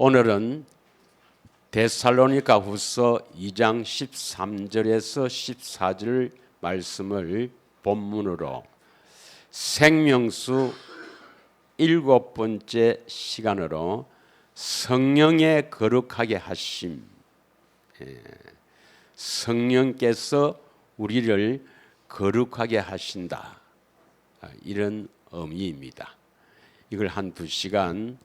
오늘은 데살로니가 후서 2장 13절에서 14절 말씀을 본문으로 생명수 7번째 시간으로 성령의 거룩하게 하심, 성령께서 우리를 거룩하게 하신다, 이런 의미입니다. 이걸 한 2시간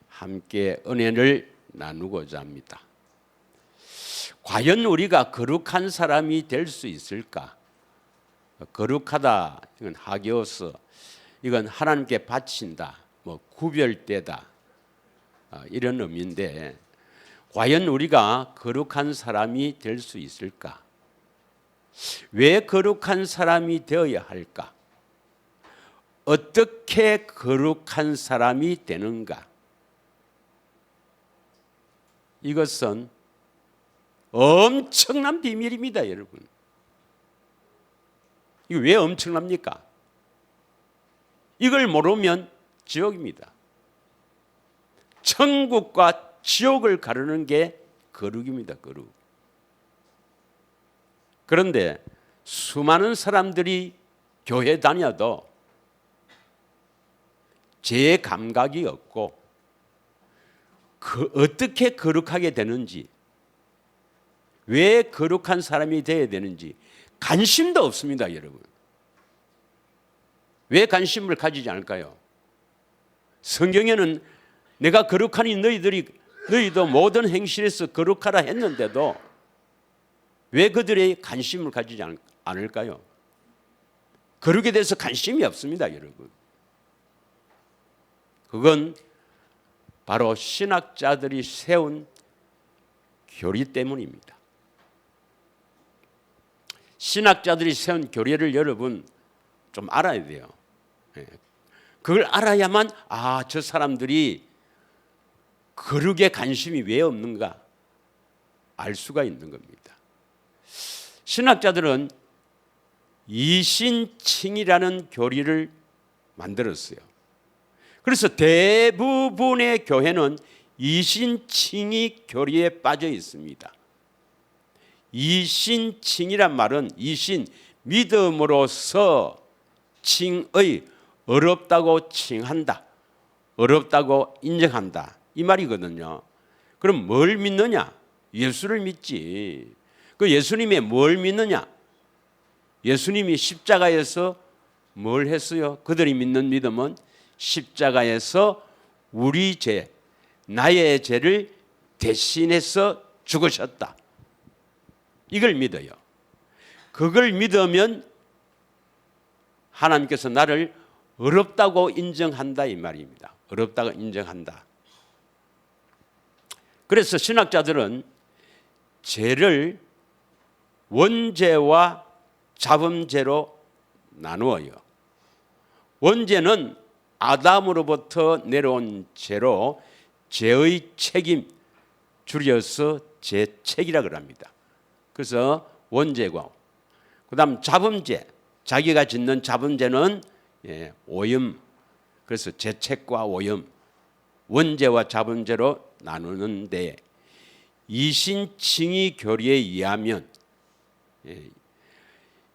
함께 은혜를 나누고자 합니다. 과연 우리가 거룩한 사람이 될 수 있을까? 거룩하다, 이건 하게오스, 이건 하나님께 바친다, 구별되다, 이런 의미인데, 과연 우리가 거룩한 사람이 될 수 있을까? 왜 거룩한 사람이 되어야 할까? 어떻게 거룩한 사람이 되는가? 이것은 엄청난 비밀입니다, 여러분. 이거 왜 엄청납니까? 이걸 모르면 지옥입니다. 천국과 지옥을 가르는 게 거룩입니다, 거룩. 그런데 수많은 사람들이 교회 다녀도 제 감각이 없고 어떻게 거룩하게 되는지, 왜 거룩한 사람이 되어야 되는지 관심도 없습니다, 여러분. 왜 관심을 가지지 않을까요? 성경에는 내가 거룩하니 너희도 모든 행실에서 거룩하라 했는데도 왜 그들의 관심을 가지지 않을까요? 거룩에 대해서 관심이 없습니다, 여러분. 그건 바로 신학자들이 세운 교리 때문입니다. 신학자들이 세운 교리를 여러분 좀 알아야 돼요. 그걸 알아야만 저 사람들이 거룩에 관심이 왜 없는가 알 수가 있는 겁니다. 신학자들은 이신칭이라는 교리를 만들었어요. 그래서 대부분의 교회는 이신칭이 교리에 빠져 있습니다. 이신칭이란 말은 이신, 믿음으로서 칭의, 어렵다고 칭한다, 어렵다고 인정한다, 이 말이거든요. 그럼 뭘 믿느냐? 예수를 믿지. 그 예수님의 뭘 믿느냐? 예수님이 십자가에서 뭘 했어요? 그들이 믿는 믿음은 십자가에서 우리 죄, 나의 죄를 대신해서 죽으셨다, 이걸 믿어요. 그걸 믿으면 하나님께서 나를 어렵다고 인정한다, 이 말입니다. 어렵다고 인정한다. 그래서 신학자들은 죄를 원죄와 자범죄로 나누어요. 원죄는 아담으로부터 내려온 죄로 죄의 책임, 줄여서 죄책이라고 합니다. 그래서 원죄고, 그 다음 자범죄, 자기가 짓는 자범죄는 오염, 그래서 죄책과 오염, 원죄와 자범죄로 나누는데, 이신칭의 교리에 의하면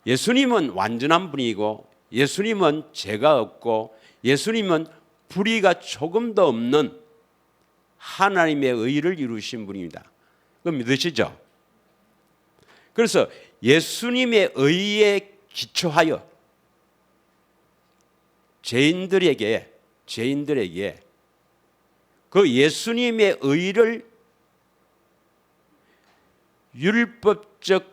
예수님은 완전한 분이고, 예수님은 죄가 없고, 예수님은 불의가 조금도 없는 하나님의 의를 이루신 분입니다. 그거 믿으시죠? 그래서 예수님의 의에 기초하여 죄인들에게 그 예수님의 의를 율법적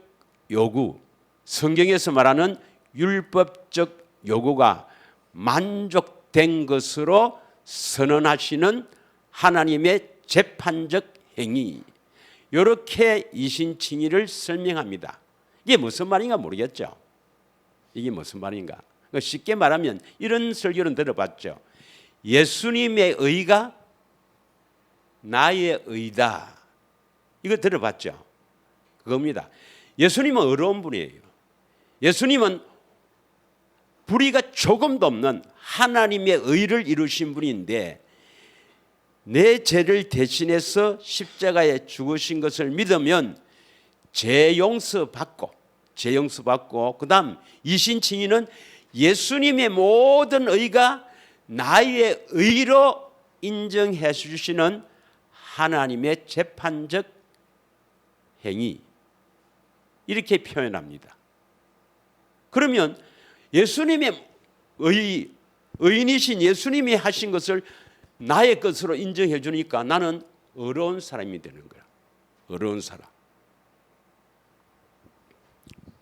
요구, 성경에서 말하는 율법적 요구가 만족된 것으로 선언하시는 하나님의 재판적 행위, 이렇게 이신칭의를 설명합니다. 이게 무슨 말인가 모르겠죠? 이게 무슨 말인가? 쉽게 말하면 이런 설교는 들어봤죠. 예수님의 의가 나의 의다, 이거 들어봤죠? 그겁니다. 예수님은 어려운 분이에요. 예수님은 불의가 조금도 없는 하나님의 의를 이루신 분인데, 내 죄를 대신해서 십자가에 죽으신 것을 믿으면 죄 용서받고 그다음 이신칭의는 예수님의 모든 의가 나의 의로 인정해 주시는 하나님의 재판적 행위, 이렇게 표현합니다. 그러면 예수님의 의인이신 예수님이 하신 것을 나의 것으로 인정해 주니까 나는 의로운 사람이 되는 거야. 의로운 사람.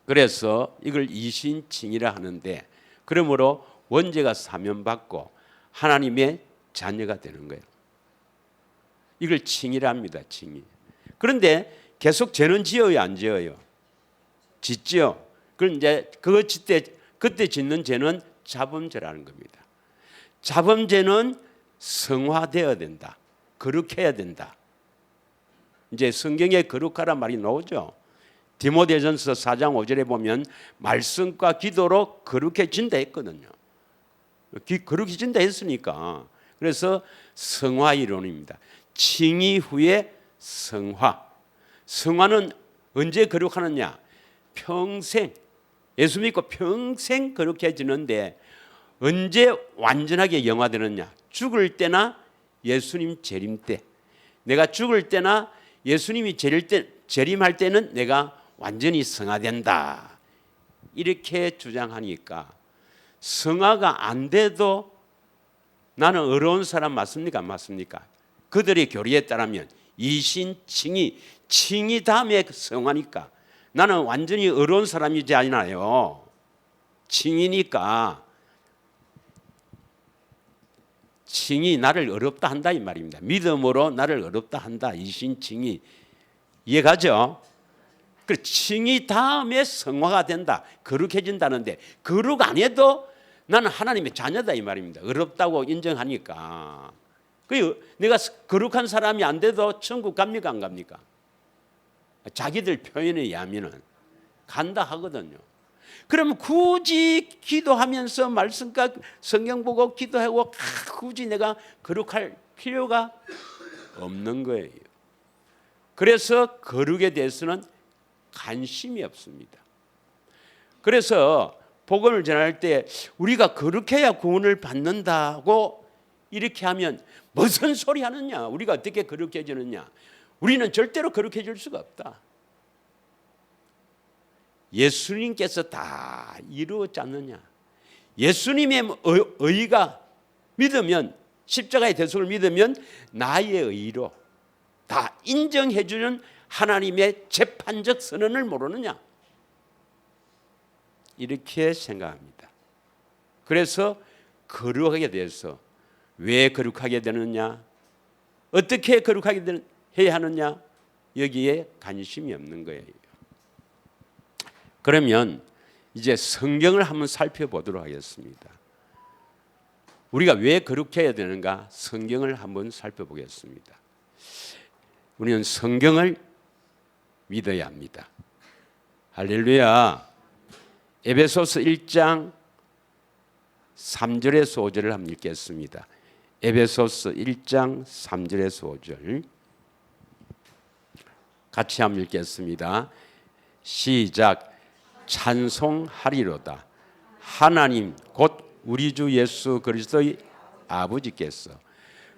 그래서 이걸 이신칭의라 하는데, 그러므로 원죄가 사면받고 하나님의 자녀가 되는 거예요. 이걸 칭의라 합니다. 칭의. 그런데 계속 죄는 지어요, 안 지어요? 짓지요. 그럼 이제 그때 짓는 죄는 자범죄라는 겁니다. 자범죄는 성화되어야 된다. 거룩해야 된다. 이제 성경에 거룩하란 말이 나오죠. 디모데전서 4장 5절에 보면 말씀과 기도로 거룩해진다 했거든요. 거룩해진다 했으니까. 그래서 성화 이론입니다. 칭의 후에 성화. 성화는 언제 거룩하느냐? 평생. 예수 믿고 평생 거룩해지는데 언제 완전하게 영화되느냐? 죽을 때나 예수님 재림 때. 내가 죽을 때나 예수님이 재림할 때는 내가 완전히 성화된다. 이렇게 주장하니까 성화가 안 돼도 나는 의로운 사람 맞습니까? 안 맞습니까? 그들의 교리에 따르면 이신칭의, 칭의 다음에 성화니까 나는 완전히 의로운 사람이지 않나요? 칭의니까 칭의 나를 어렵다 한다 이 말입니다. 믿음으로 나를 어렵다 한다. 이신칭의. 이해가죠? 그 칭의 다음에 성화가 된다. 거룩해진다는데 거룩 안 해도 나는 하나님의 자녀다 이 말입니다. 어렵다고 인정하니까. 내가 거룩한 사람이 안 돼도 천국 갑니까 안 갑니까? 자기들 표현에 의하면 간다 하거든요. 그러면 굳이 기도하면서 말씀과 성경 보고 기도하고 굳이 내가 거룩할 필요가 없는 거예요. 그래서 거룩에 대해서는 관심이 없습니다. 그래서 복음을 전할 때 우리가 거룩해야 구원을 받는다고 이렇게 하면 무슨 소리 하느냐? 우리가 어떻게 거룩해지느냐? 우리는 절대로 거룩해질 수가 없다. 예수님께서 다 이루었지 않느냐? 예수님의 의가 믿으면, 십자가의 대속을 믿으면 나의 의로 다 인정해 주는 하나님의 재판적 선언을 모르느냐? 이렇게 생각합니다. 그래서 거룩하게 돼서 왜 거룩하게 되느냐? 어떻게 거룩하게 해야 하느냐? 여기에 관심이 없는 거예요. 그러면 이제 성경을 한번 살펴보도록 하겠습니다. 우리가 왜 거룩해야 되는가? 성경을 한번 살펴보겠습니다. 우리는 성경을 믿어야 합니다. 할렐루야. 에베소서 1장 3절에서 5절을 한번 읽겠습니다. 에베소서 1장 3절에서 5절 같이 한번 읽겠습니다. 시작. 찬송하리로다. 하나님 곧 우리 주 예수 그리스도의 아버지께서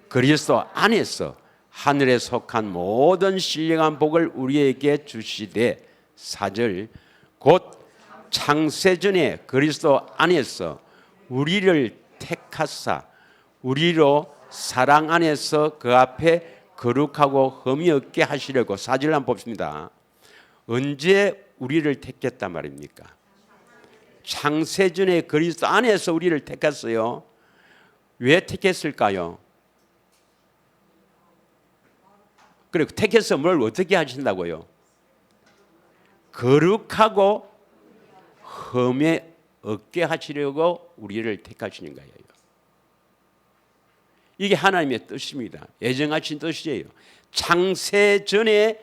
그리스도 안에서 하늘에 속한 모든 신령한 복을 우리에게 주시되 4절 곧 창세전에 그리스도 안에서 우리를 택하사 우리로 사랑 안에서 그 앞에 거룩하고 흠이 없게 하시려고. 4절 한번 봅시다. 언제 우리를 택했단 말입니까? 창세전에 그리스도 안에서 우리를 택했어요. 왜 택했을까요? 그리고 택해서 뭘 어떻게 하신다고요? 거룩하고 흠이 없게 하시려고 우리를 택하시는 거예요. 이게 하나님의 뜻입니다. 예정하신 뜻이에요. 창세전에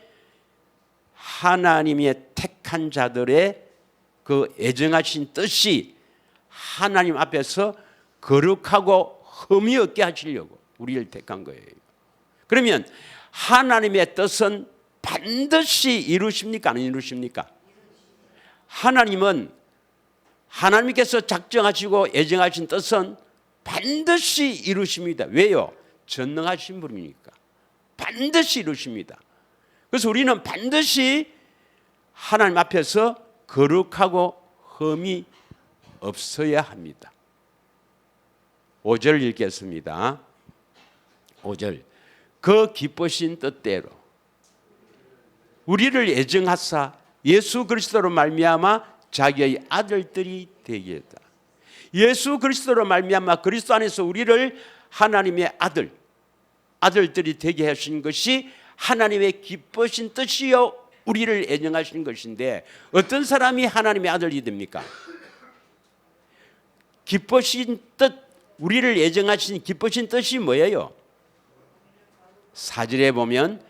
하나님의 택한 자들의 그 예정하신 뜻이 하나님 앞에서 거룩하고 흠이 없게 하시려고 우리를 택한 거예요. 그러면 하나님의 뜻은 반드시 이루십니까? 안 이루십니까? 하나님께서 작정하시고 예정하신 뜻은 반드시 이루십니다. 왜요? 전능하신 분이니까. 반드시 이루십니다. 그래서 우리는 반드시 하나님 앞에서 거룩하고 흠이 없어야 합니다. 5절 읽겠습니다. 5절. 그 기쁘신 뜻대로 우리를 예정하사 예수 그리스도로 말미암아 자기의 아들들이 되게 했다. 예수 그리스도로 말미암아 그리스도 안에서 우리를 하나님의 아들들이 되게 하신 것이 하나님의 기쁘신 뜻이요 우리를 예정하신 것인데, 어떤 사람이 하나님의 아들이 됩니까? 기쁘신 뜻, 우리를 예정하신 기쁘신 뜻이 뭐예요? 4절에 보면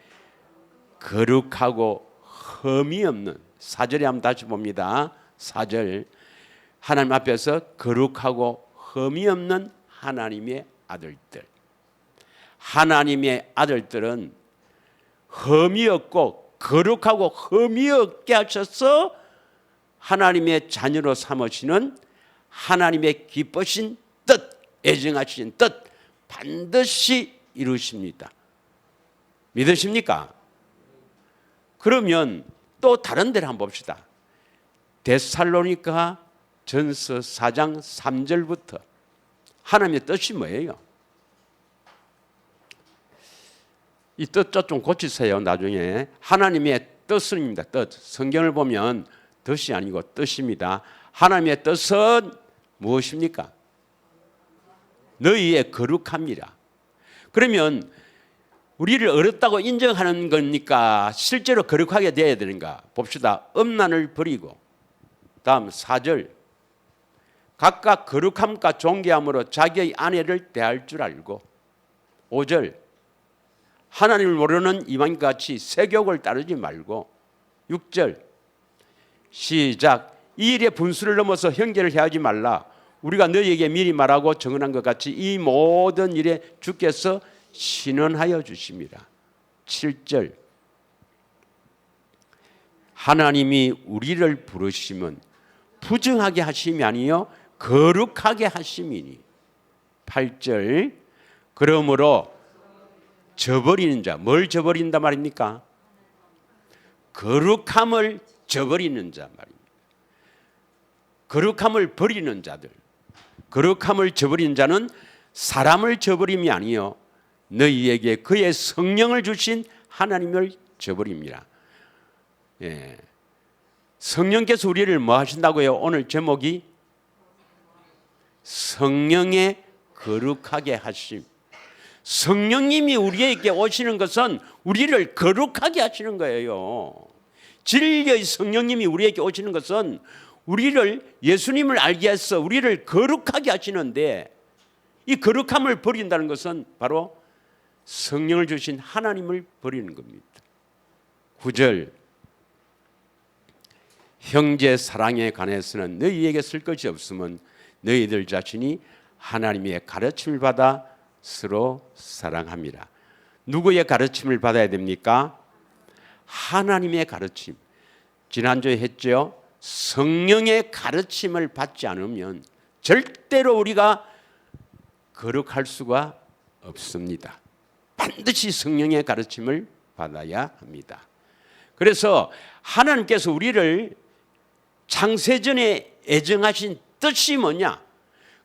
거룩하고 흠이 없는, 4절에 한번 다시 봅니다. 4절. 하나님 앞에서 거룩하고 흠이 없는 하나님의 아들들. 하나님의 아들들은 흠이 없고 거룩하고 흠이 없게 하셔서 하나님의 자녀로 삼으시는 하나님의 기쁘신 뜻, 예정하신 뜻 반드시 이루십니다. 믿으십니까? 그러면 또 다른 데를 한번 봅시다. 데살로니가 전서 4장 3절부터 하나님의 뜻이 뭐예요? 이 뜻 좀 고치세요. 나중에 하나님의 뜻입니다. 뜻. 성경을 보면 뜻이 아니고 뜻입니다. 하나님의 뜻은 무엇입니까? 너희의 거룩함이라. 그러면 우리를 어렵다고 인정하는 겁니까? 실제로 거룩하게 되어야 되는가? 봅시다. 음란을 버리고, 다음 4절. 각각 거룩함과 존귀함으로 자기의 아내를 대할 줄 알고, 5절. 하나님을 모르는 이방인같이 세욕을 따르지 말고, 6절. 시작. 이 일의 분수를 넘어서 형제를 해하지 말라. 우리가 너희에게 미리 말하고 정언한 것 같이 이 모든 일에 주께서 신원하여 주심이라. 7절. 하나님이 우리를 부르심은 부정하게 하심이 아니요 거룩하게 하심이니. 8절. 그러므로 저버리는 자, 뭘 저버린다 말입니까? 거룩함을 저버리는 자 말입니다. 거룩함을 버리는 자들. 거룩함을 저버리는 자는 사람을 저버림이 아니요 너희에게 그의 성령을 주신 하나님을 저버립니다. 예. 성령께서 우리를 뭐 하신다고요? 오늘 제목이 성령의 거룩하게 하심. 성령님이 우리에게 오시는 것은 우리를 거룩하게 하시는 거예요. 진리의 성령님이 우리에게 오시는 것은 우리를, 예수님을 알게 해서 우리를 거룩하게 하시는데, 이 거룩함을 버린다는 것은 바로 성령을 주신 하나님을 버리는 겁니다. 9절. 형제 사랑에 관해서는 너희에게 쓸 것이 없으면 너희들 자신이 하나님의 가르침을 받아 서로 사랑합니다. 누구의 가르침을 받아야 됩니까? 하나님의 가르침. 지난주에 했죠. 성령의 가르침을 받지 않으면 절대로 우리가 거룩할 수가 없습니다. 반드시 성령의 가르침을 받아야 합니다. 그래서 하나님께서 우리를 창세전에 예정하신 뜻이 뭐냐?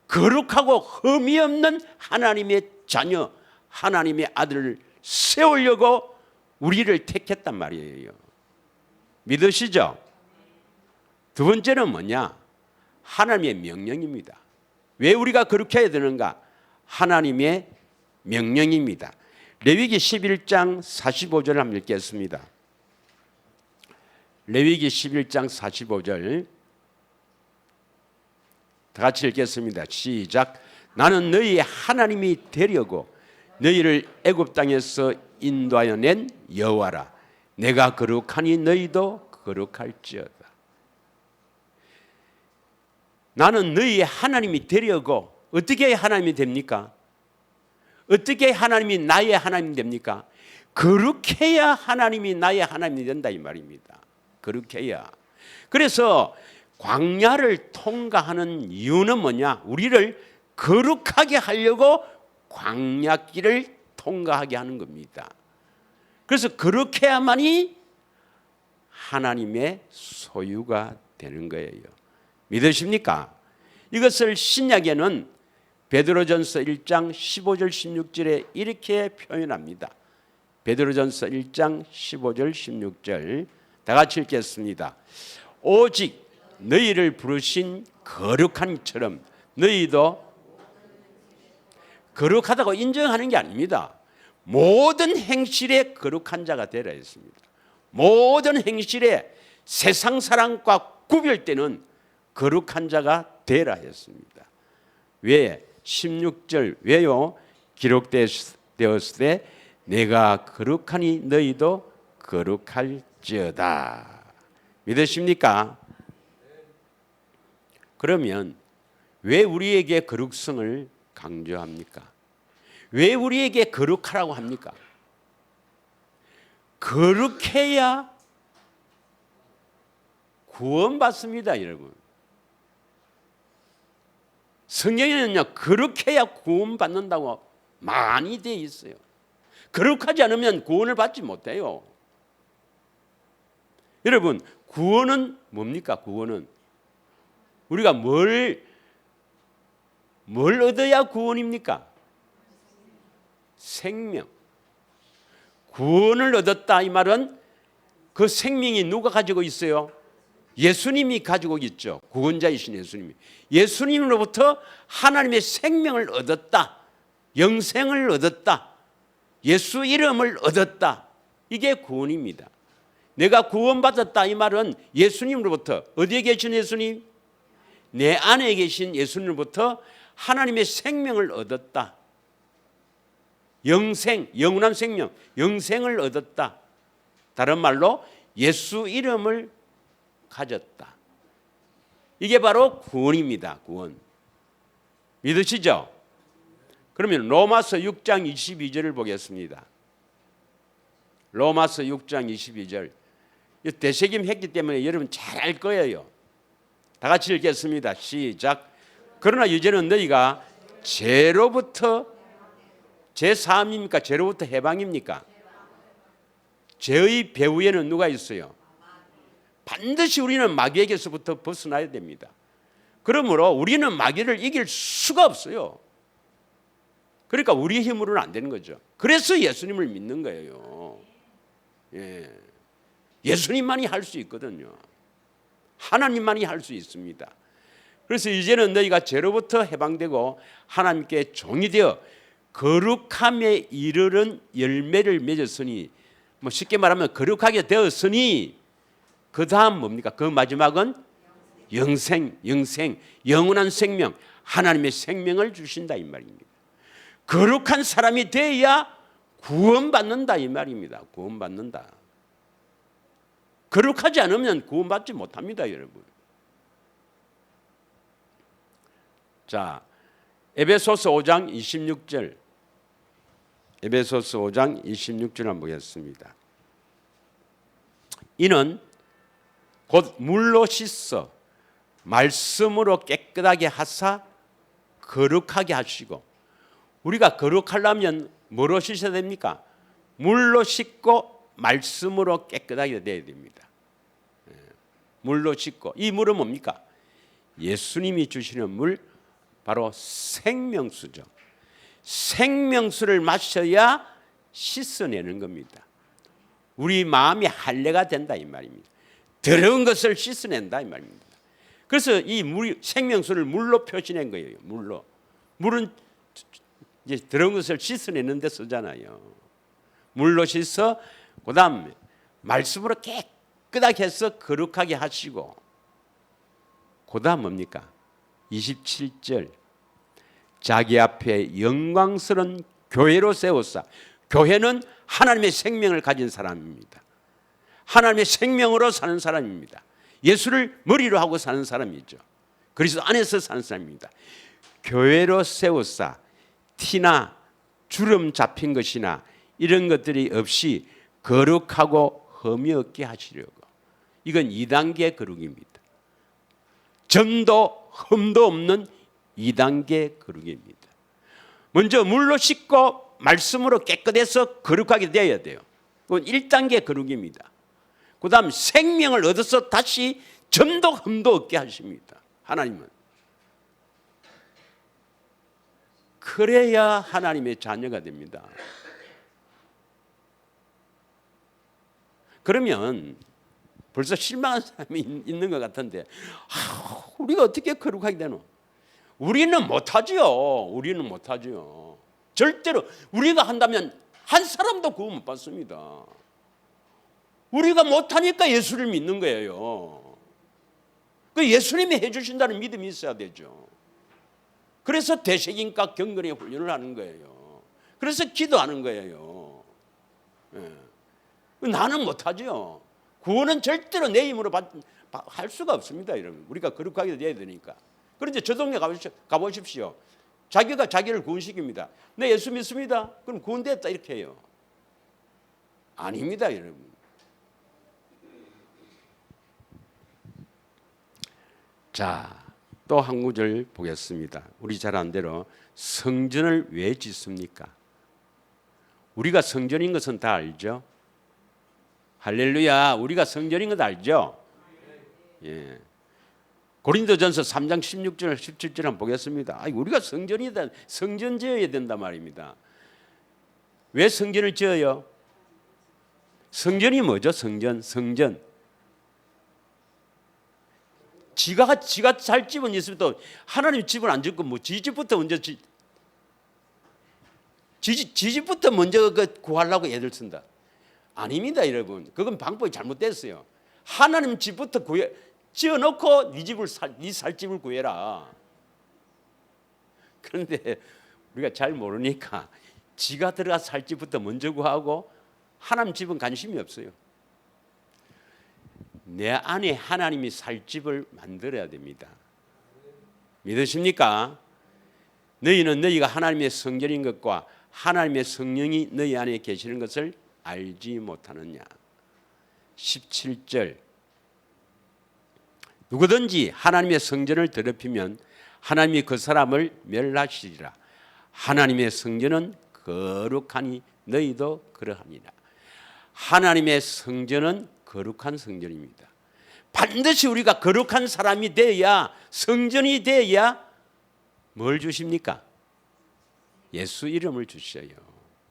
거룩하고 흠이 없는 하나님의 자녀, 하나님의 아들을 세우려고 우리를 택했단 말이에요. 믿으시죠? 두 번째는 뭐냐? 하나님의 명령입니다. 왜 우리가 그렇게 해야 되는가? 하나님의 명령입니다. 레위기 11장 45절을 한번 읽겠습니다. 레위기 11장 45절 다 같이 읽겠습니다. 시작. 나는 너희의 하나님이 되려고 너희를 애굽 땅에서 인도하여 낸 여호와라. 내가 거룩하니 너희도 거룩할지어다. 나는 너희의 하나님이 되려고. 어떻게 하나님이 됩니까? 어떻게 하나님이 나의 하나님이 됩니까? 그렇게 해야 하나님이 나의 하나님이 된다 이 말입니다. 그렇게 해야. 그래서 광야를 통과하는 이유는 뭐냐? 우리를 거룩하게 하려고 광야길을 통과하게 하는 겁니다. 그래서 그렇게 해야만이 하나님의 소유가 되는 거예요. 믿으십니까? 이것을 신약에는 베드로전서 1장 15절 16절에 이렇게 표현합니다. 베드로전서 1장 15절 16절 다 같이 읽겠습니다. 오직 너희를 부르신 거룩한 이처럼 너희도 거룩하다고 인정하는 게 아닙니다. 모든 행실에 거룩한 자가 되라 했습니다. 모든 행실에 세상 사람과 구별되는 거룩한 자가 되라 했습니다. 왜? 16절 왜요? 기록되었을 때 내가 거룩하니 너희도 거룩할지어다. 믿으십니까? 그러면 왜 우리에게 거룩성을 강조합니까? 왜 우리에게 거룩하라고 합니까? 거룩해야 구원받습니다, 여러분. 성경에는요, 거룩해야 구원받는다고 많이 되어 있어요. 거룩하지 않으면 구원을 받지 못해요. 여러분, 구원은 뭡니까? 구원은 우리가 뭘 얻어야 구원입니까? 생명. 구원을 얻었다 이 말은 그 생명이 누가 가지고 있어요? 예수님이 가지고 있죠. 구원자이신 예수님이. 예수님으로부터 하나님의 생명을 얻었다. 영생을 얻었다. 예수 이름을 얻었다. 이게 구원입니다. 내가 구원받았다 이 말은 예수님으로부터 어디에 계신 예수님? 내 안에 계신 예수님으로부터 하나님의 생명을 얻었다. 영생, 영원한 생명, 영생을 얻었다. 다른 말로 예수 이름을 가졌다. 이게 바로 구원입니다. 구원. 믿으시죠? 그러면 로마서 6장 22절을 보겠습니다. 로마서 6장 22절. 대세김 했기 때문에 여러분 잘 알 거예요. 다 같이 읽겠습니다. 시작. 그러나 이제는 너희가 죄로부터 제3입니까? 죄로부터 해방입니까? 죄의 배후에는 누가 있어요? 반드시 우리는 마귀에게서부터 벗어나야 됩니다. 그러므로 우리는 마귀를 이길 수가 없어요. 그러니까 우리 힘으로는 안 되는 거죠. 그래서 예수님을 믿는 거예요. 예. 예수님만이 할 수 있거든요. 하나님만이 할 수 있습니다. 그래서 이제는 너희가 죄로부터 해방되고 하나님께 종이 되어 거룩함에 이르는 열매를 맺었으니, 뭐 쉽게 말하면 거룩하게 되었으니 그 다음 뭡니까? 그 마지막은 영생, 영원한 생명, 하나님의 생명을 주신다 이 말입니다. 거룩한 사람이 되어야 구원받는다 이 말입니다. 구원받는다. 거룩하지 않으면 구원받지 못합니다, 여러분. 자, 에베소서 5장 26절. 에베소서 5장 26절 한번 보겠습니다. 이는 곧 물로 씻어 말씀으로 깨끗하게 하사 거룩하게 하시고, 우리가 거룩하려면 뭐로 씻어야 됩니까? 물로 씻고 말씀으로 깨끗하게 되어야 됩니다. 물로 씻고, 이 물은 뭡니까? 예수님이 주시는 물, 바로 생명수죠. 생명수를 마셔야 씻어내는 겁니다. 우리 마음이 할례가 된다 이 말입니다. 더러운 것을 씻어낸다 이 말입니다. 그래서 이 생명수를 물로 표시낸 거예요. 물로. 물은 이제 더러운 것을 씻어내는 데 쓰잖아요. 물로 씻어 그다음 말씀으로 깨끗하게 해서 거룩하게 하시고, 그다음 뭡니까? 27절. 자기 앞에 영광스러운 교회로 세웠사. 교회는 하나님의 생명을 가진 사람입니다. 하나님의 생명으로 사는 사람입니다. 예수를 머리로 하고 사는 사람이죠. 그리스도 안에서 사는 사람입니다. 교회로 세웠사. 티나 주름 잡힌 것이나 이런 것들이 없이 거룩하고 흠이 없게 하시려고. 이건 2단계 거룩입니다. 점도 흠도 없는 2단계 거룩입니다. 먼저 물로 씻고 말씀으로 깨끗해서 거룩하게 되어야 돼요. 그건 1단계 거룩입니다. 그 다음 생명을 얻어서 다시 점도 흠도 없게 하십니다. 하나님은. 그래야 하나님의 자녀가 됩니다. 그러면 벌써 실망한 사람이 있는 것 같은데 우리가 어떻게 거룩하게 되노? 우리는 못하지요. 우리는 못하지요. 절대로 우리가 한다면 한 사람도 구원 못 받습니다. 우리가 못하니까 예수를 믿는 거예요. 그 예수님이 해주신다는 믿음이 있어야 되죠. 그래서 대식인과 경건의 훈련을 하는 거예요. 그래서 기도하는 거예요. 나는 못하죠. 구원은 절대로 내 힘으로 할 수가 없습니다. 여러분. 우리가 거룩하게 돼야 되니까. 그런데 저 동네 가보십시오. 자기가 자기를 구원시킵니다. 네, 예수 믿습니다. 그럼 구원됐다 이렇게 해요. 아닙니다, 여러분. 자, 또 한 구절 보겠습니다. 우리 잘 아는 대로 성전을 왜 짓습니까? 우리가 성전인 것은 다 알죠? 할렐루야, 우리가 성전인 것 알죠? 예. 고린도전서 3장 16절 17절 한번 보겠습니다. 우리가 성전이다, 성전 지어야 된단 말입니다. 왜 성전을 지어요? 성전이 뭐죠? 성전. 지가 살 집은 있으면 또 하나님 집을 안 짓고 뭐 지 집부터 먼저 지 집부터 먼저 구하려고 애들 쓴다. 아닙니다, 여러분. 그건 방법이 잘못됐어요. 하나님 집부터 지어놓고 네 살 집을 구해라. 그런데 우리가 잘 모르니까 지가 들어가 살 집부터 먼저 구하고 하나님 집은 관심이 없어요. 내 안에 하나님이 살 집을 만들어야 됩니다. 믿으십니까? 너희는 너희가 하나님의 성전인 것과 하나님의 성령이 너희 안에 계시는 것을 알지 못하느냐. 17절 누구든지 하나님의 성전을 더럽히면 하나님이 그 사람을 멸하시리라. 하나님의 성전은 거룩하니 너희도 그러하니라. 하나님의 성전은 거룩한 성전입니다. 반드시 우리가 거룩한 사람이 되어야, 성전이 되어야 뭘 주십니까? 예수 이름을 주셔요.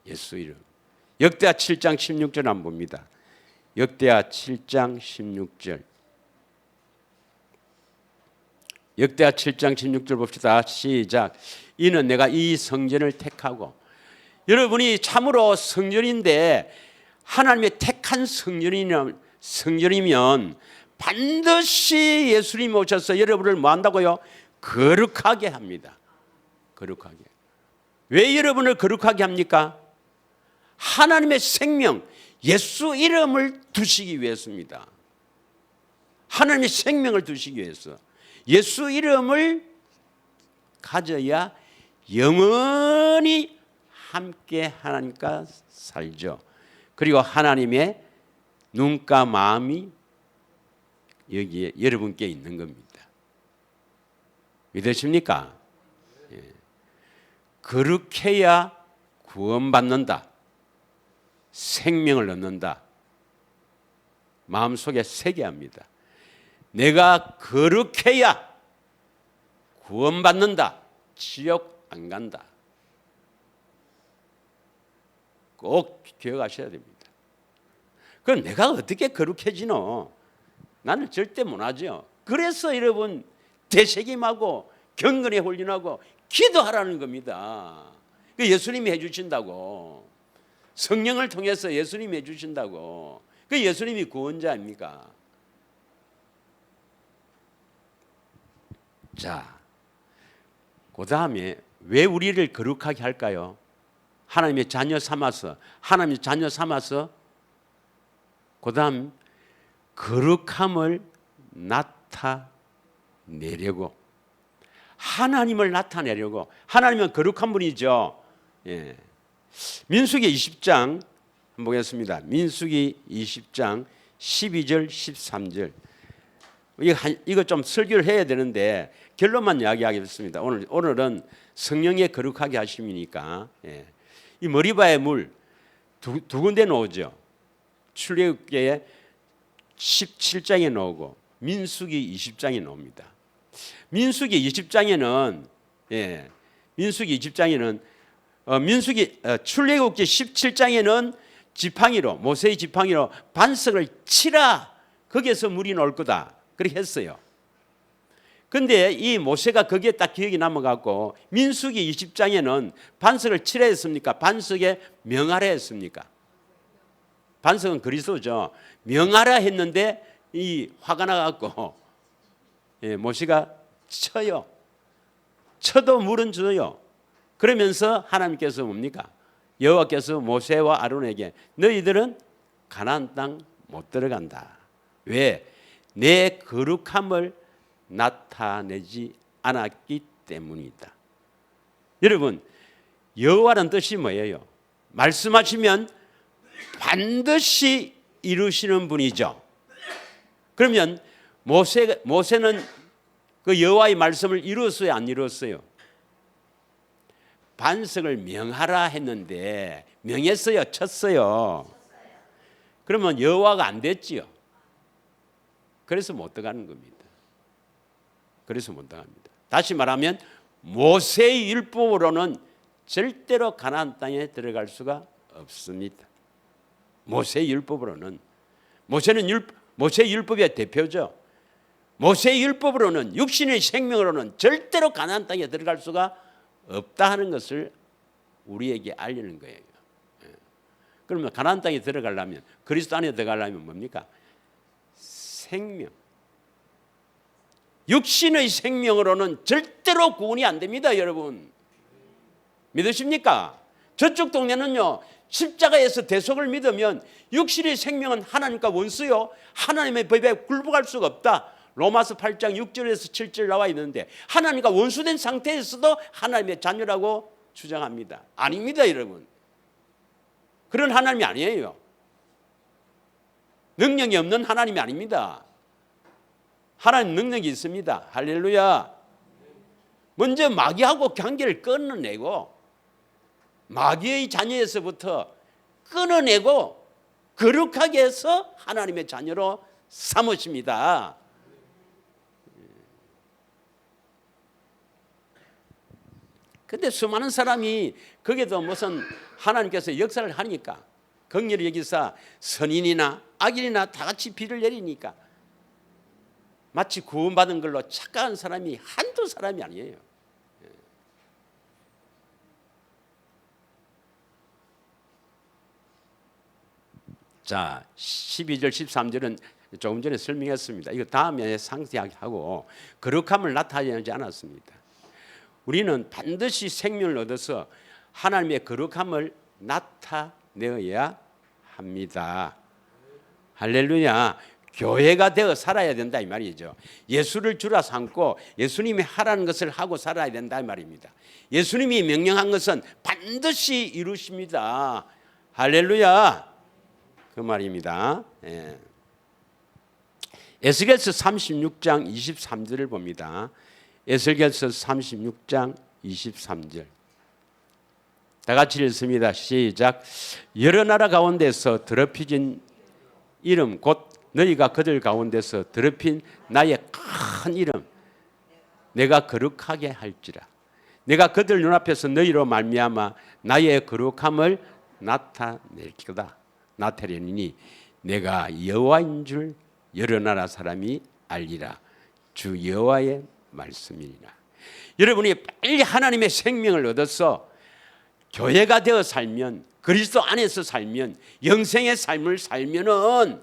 예수 이름. 역대하 7장 16절 한번 봅니다. 역대하 7장 16절. 역대하 7장 16절 봅시다. 시작. 이는 내가 이 성전을 택하고. 여러분이 참으로 성전인데 하나님의 택한 성전이면 반드시 예수님이 오셔서 여러분을 뭐 한다고요? 거룩하게 합니다. 거룩하게. 왜 여러분을 거룩하게 합니까? 하나님의 생명, 예수 이름을 두시기 위해서입니다. 하나님의 생명을 두시기 위해서. 예수 이름을 가져야 영원히 함께 하나님과 살죠. 그리고 하나님의 눈과 마음이 여기에 여러분께 있는 겁니다. 믿으십니까? 예. 거룩해야 구원받는다. 생명을 얻는다. 마음속에 새게 합니다. 내가 거룩해야 구원받는다. 지옥 안 간다. 꼭 기억하셔야 됩니다. 그럼 내가 어떻게 거룩해지노? 나는 절대 못하죠. 그래서 여러분 되새김하고 경건에 훈련하고 기도하라는 겁니다. 그 예수님이 해주신다고. 성령을 통해서 예수님이 해주신다고. 그 예수님이 구원자 아닙니까? 자, 그 다음에 왜 우리를 거룩하게 할까요? 하나님의 자녀 삼아서, 하나님의 자녀 삼아서 그 다음 거룩함을 나타내려고, 하나님을 나타내려고. 하나님은 거룩한 분이죠. 예. 민수기 20장 보겠습니다. 민수기 20장 12절 13절. 이거 좀 설교를 해야 되는데 결론만 이야기하겠습니다. 오늘은 성령의 거룩하게 하심이니까. 예. 이 머리바의 물 두 군데 나오죠. 출애굽기에 17장에 나오고 민수기 20장에 나옵니다. 민수기 20장에는 출애굽기 17장에는 지팡이로, 모세의 지팡이로 반석을 치라, 거기에서 물이 나올 거다 그렇게 했어요. 근데 이 모세가 거기에 딱 기억이 남아갖고 민수기 20장에는 반석을 치라 했습니까? 반석에 명하라 했습니까? 반석은 그리스도죠. 명하라 했는데 이 화가 나갖고 모세가 쳐요. 쳐도 물은 줘요. 그러면서 하나님께서 뭡니까? 여호와께서 모세와 아론에게 너희들은 가나안 땅 못 들어간다. 왜? 내 거룩함을 나타내지 않았기 때문이다. 여러분, 여호와라는 뜻이 뭐예요? 말씀하시면 반드시 이루시는 분이죠. 그러면 모세는 그 여호와의 말씀을 이루었어요, 안 이루었어요? 반석을 명하라 했는데 명했어요, 쳤어요? 그러면 여호와가 안 됐지요. 그래서 못 들어가는 겁니다. 그래서 못 들어갑니다. 다시 말하면 모세의 율법으로는 절대로 가나안 땅에 들어갈 수가 없습니다. 모세의 율법으로는. 모세의 율법의 대표죠. 모세의 율법으로는, 육신의 생명으로는 절대로 가나안 땅에 들어갈 수가 없다 하는 것을 우리에게 알리는 거예요. 그러면 가나안 땅에 들어가려면, 그리스도 안에 들어가려면 뭡니까? 생명. 육신의 생명으로는 절대로 구원이 안 됩니다, 여러분. 믿으십니까? 저쪽 동네는요, 십자가에서 대속을 믿으면 육신의 생명은 하나님과 원수요, 하나님의 법에 굴복할 수가 없다. 로마서 8장 6절에서 7절 나와 있는데 하나님과 원수된 상태에서도 하나님의 자녀라고 주장합니다. 아닙니다, 여러분. 그런 하나님이 아니에요. 능력이 없는 하나님이 아닙니다. 하나님 능력이 있습니다. 할렐루야. 먼저 마귀하고 관계를 끊어내고 마귀의 자녀에서부터 끊어내고 거룩하게 해서 하나님의 자녀로 삼으십니다. 근데 수많은 사람이 거기에도 무슨 하나님께서 역사를 하니까 긍휼히 여기사 선인이나 악인이나 다 같이 비를 내리니까 마치 구원받은 걸로 착각한 사람이 한두 사람이 아니에요. 자, 12절 13절은 조금 전에 설명했습니다. 이거 다음에 상세하게 하고 거룩함을 나타내지 않았습니다. 우리는 반드시 생명을 얻어서 하나님의 거룩함을 나타내어야 합니다. 할렐루야. 교회가 되어 살아야 된다 이 말이죠. 예수를 주라 삼고 예수님이 하라는 것을 하고 살아야 된다 이 말입니다. 예수님이 명령한 것은 반드시 이루십니다. 할렐루야. 그 말입니다. 예. 에스겔서 36장 23절을 봅니다. 에스겔서 36장 23절. 다 같이 읽습니다. 시작. 여러 나라 가운데서 더럽혀진 이름 곧 너희가 그들 가운데서 더럽힌 나의 큰 이름 내가 거룩하게 할지라. 내가 그들 눈앞에서 너희로 말미암아 나의 거룩함을 나타낼 거다. 나타내니 내가 여호와인 줄 여러 나라 사람이 알리라. 주 여호와의 말씀이니라. 여러분이 빨리 하나님의 생명을 얻어서 교회가 되어 살면, 그리스도 안에서 살면, 영생의 삶을 살면은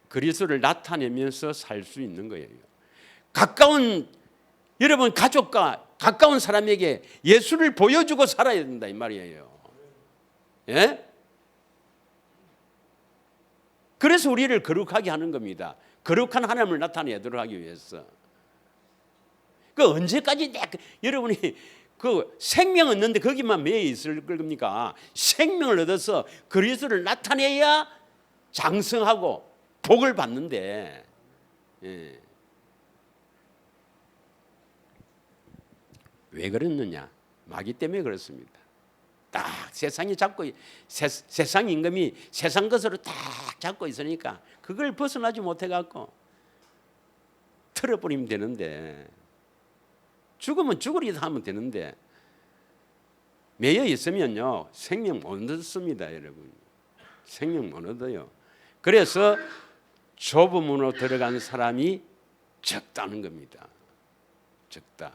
그리스도를 나타내면서 살 수 있는 거예요. 가까운 여러분 가족과 가까운 사람에게 예수를 보여주고 살아야 된다 이 말이에요. 예? 그래서 우리를 거룩하게 하는 겁니다. 거룩한 하나님을 나타내도록 하기 위해서. 그 언제까지 여러분이 그 생명 얻는데 거기만 매여 있을 겁니까? 생명을 얻어서 그리스도를 나타내야 장성하고 복을 받는데, 예. 왜 그랬느냐? 마귀 때문에 그렇습니다. 딱 세상이 잡고 세상 임금이 세상 것으로 딱 잡고 있으니까 그걸 벗어나지 못해 갖고 틀어버리면 되는데, 죽으면 죽으리다 하면 되는데 매여 있으면요 생명 못 얻습니다, 여러분. 생명 못 얻어요. 그래서 좁은 문으로 들어간 사람이 적다는 겁니다. 적다.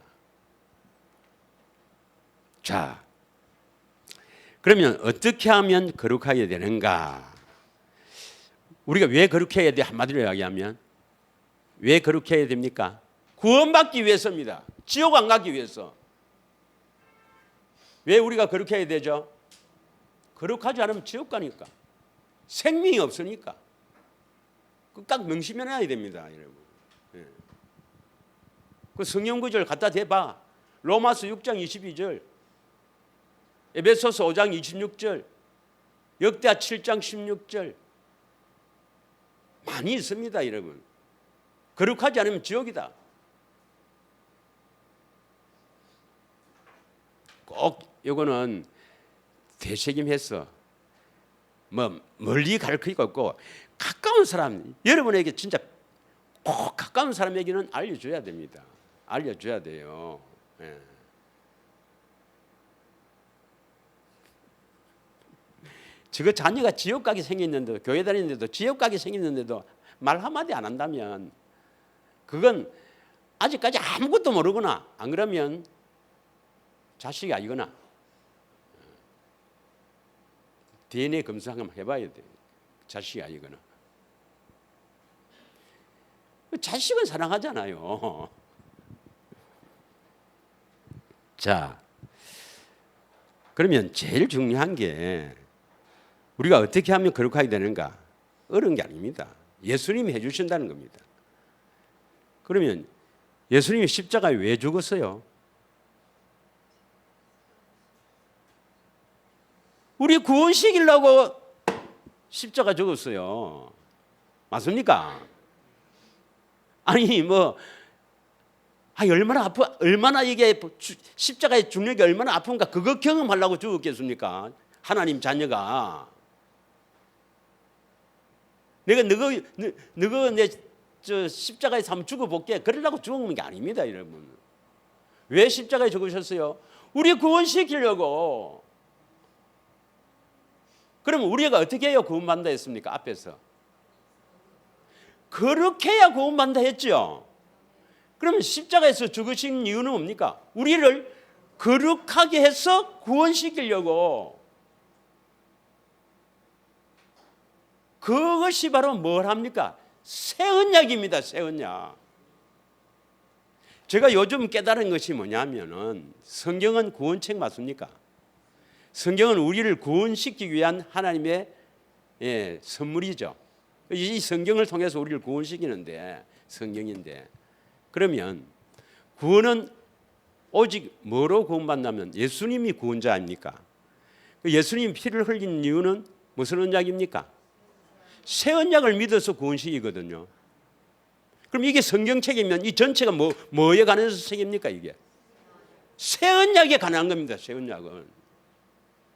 자, 그러면 어떻게 하면 거룩하게 되는가? 우리가 왜 거룩해야 돼? 한마디로 이야기하면 왜 거룩해야 됩니까? 구원받기 위해서입니다. 지옥 안 가기 위해서. 왜 우리가 거룩해야 되죠? 거룩하지 않으면 지옥 가니까. 생명이 없으니까. 딱 명심해놔야 됩니다, 여러분. 예. 그 성경 구절 갖다 대봐. 로마서 6장 22절, 에베소서 5장 26절, 역대하 7장 16절 많이 있습니다, 여러분. 거룩하지 않으면 지옥이다. 꼭 이거는 되새김해서 뭐 멀리 가르칠 거 없고 가까운 사람, 여러분에게 진짜 꼭 가까운 사람에게는 알려줘야 됩니다. 알려줘야 돼요. 예. 저거 자녀가 지옥 가게 생겼는데도, 교회 다니는데도 지옥 가게 생겼는데도 말 한마디 안 한다면 그건 아직까지 아무것도 모르거나, 안 그러면 자식이 아니거나 DNA 검사 한번 해봐야 돼. 자식이 아니거나. 자식은 사랑하잖아요. 자, 그러면 제일 중요한 게 우리가 어떻게 하면 거룩하게 되는가? 어려운 게 아닙니다. 예수님이 해주신다는 겁니다. 그러면 예수님이 십자가에 왜 죽었어요? 우리 구원시키려고 십자가 죽었어요. 맞습니까? 아니 얼마나 이게 십자가에 죽는 게 얼마나 아픈가, 그거 경험하려고 죽었겠습니까? 하나님 자녀가. 내가 너가 내 십자가에서 한번 죽어볼게, 그러려고 죽은 게 아닙니다, 여러분. 왜 십자가에 죽으셨어요? 우리 구원시키려고. 그러면 우리가 어떻게 해야 구원받는다 했습니까? 앞에서 그렇게 해야 구원받는다 했죠. 그러면 십자가에서 죽으신 이유는 뭡니까? 우리를 거룩하게 해서 구원시키려고. 그것이 바로 뭘 합니까? 새 언약입니다. 새 언약. 제가 요즘 깨달은 것이 뭐냐면은, 성경은 구원책 맞습니까? 성경은 우리를 구원시키기 위한 하나님의 선물이죠. 이 성경을 통해서 우리를 구원시키는데, 성경인데, 그러면 구원은 오직 뭐로 구원받냐면 예수님이 구원자 아닙니까? 예수님이 피를 흘린 이유는 무슨 언약입니까? 새 언약을 믿어서 구원시키거든요. 그럼 이게 성경책이면 이 전체가 뭐에 관해서 책입니까? 이게 새 언약에 관한 겁니다. 새 언약은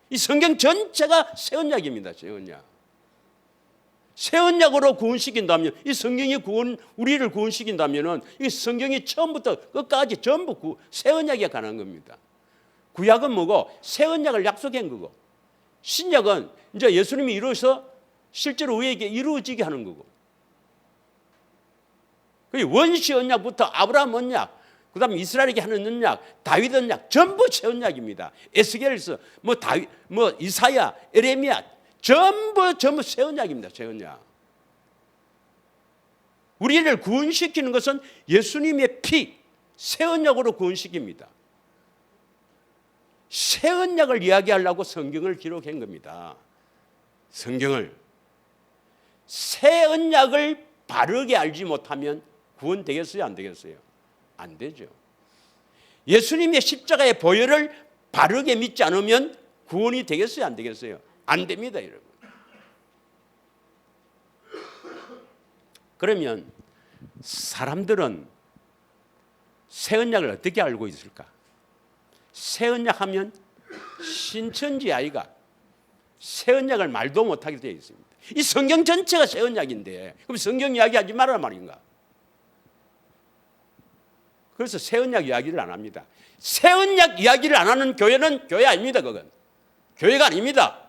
이 성경 전체가 새 언약입니다. 새 언약. 새 언약으로 구원시킨다면, 이 성경이 우리를 구원시킨다면은 이 성경이 처음부터 끝까지 전부 새 언약에 관한 겁니다. 구약은 뭐고? 새 언약을 약속한 거고, 신약은 이제 예수님이 이루어서 실제로 우리에게 이루어지게 하는 거고. 원시 언약부터 아브라함 언약, 그다음에 이스라엘에게 하는 언약, 다윗 언약, 전부 새 언약입니다. 에스겔서, 다윗, 이사야, 에레미야, 전부 새 언약입니다. 새 언약. 우리를 구원시키는 것은 예수님의 피, 새 언약으로 구원시킵니다. 새 언약을 이야기하려고 성경을 기록한 겁니다. 성경을. 새 언약을 바르게 알지 못하면 구원되겠어요? 안 되겠어요? 안 되죠. 예수님의 십자가의 보혈을 바르게 믿지 않으면 구원이 되겠어요, 안 되겠어요? 안 됩니다, 여러분. 그러면 사람들은 새 언약을 어떻게 알고 있을까? 새 언약 하면 신천지 아이가 새 언약을 말도 못하게 되어 있습니다. 이 성경 전체가 새 언약인데 그럼 성경 이야기하지 말란 말인가? 그래서 새 언약 이야기를 안 합니다. 새 언약 이야기를 안 하는 교회는 교회 아닙니다. 그건 교회가 아닙니다.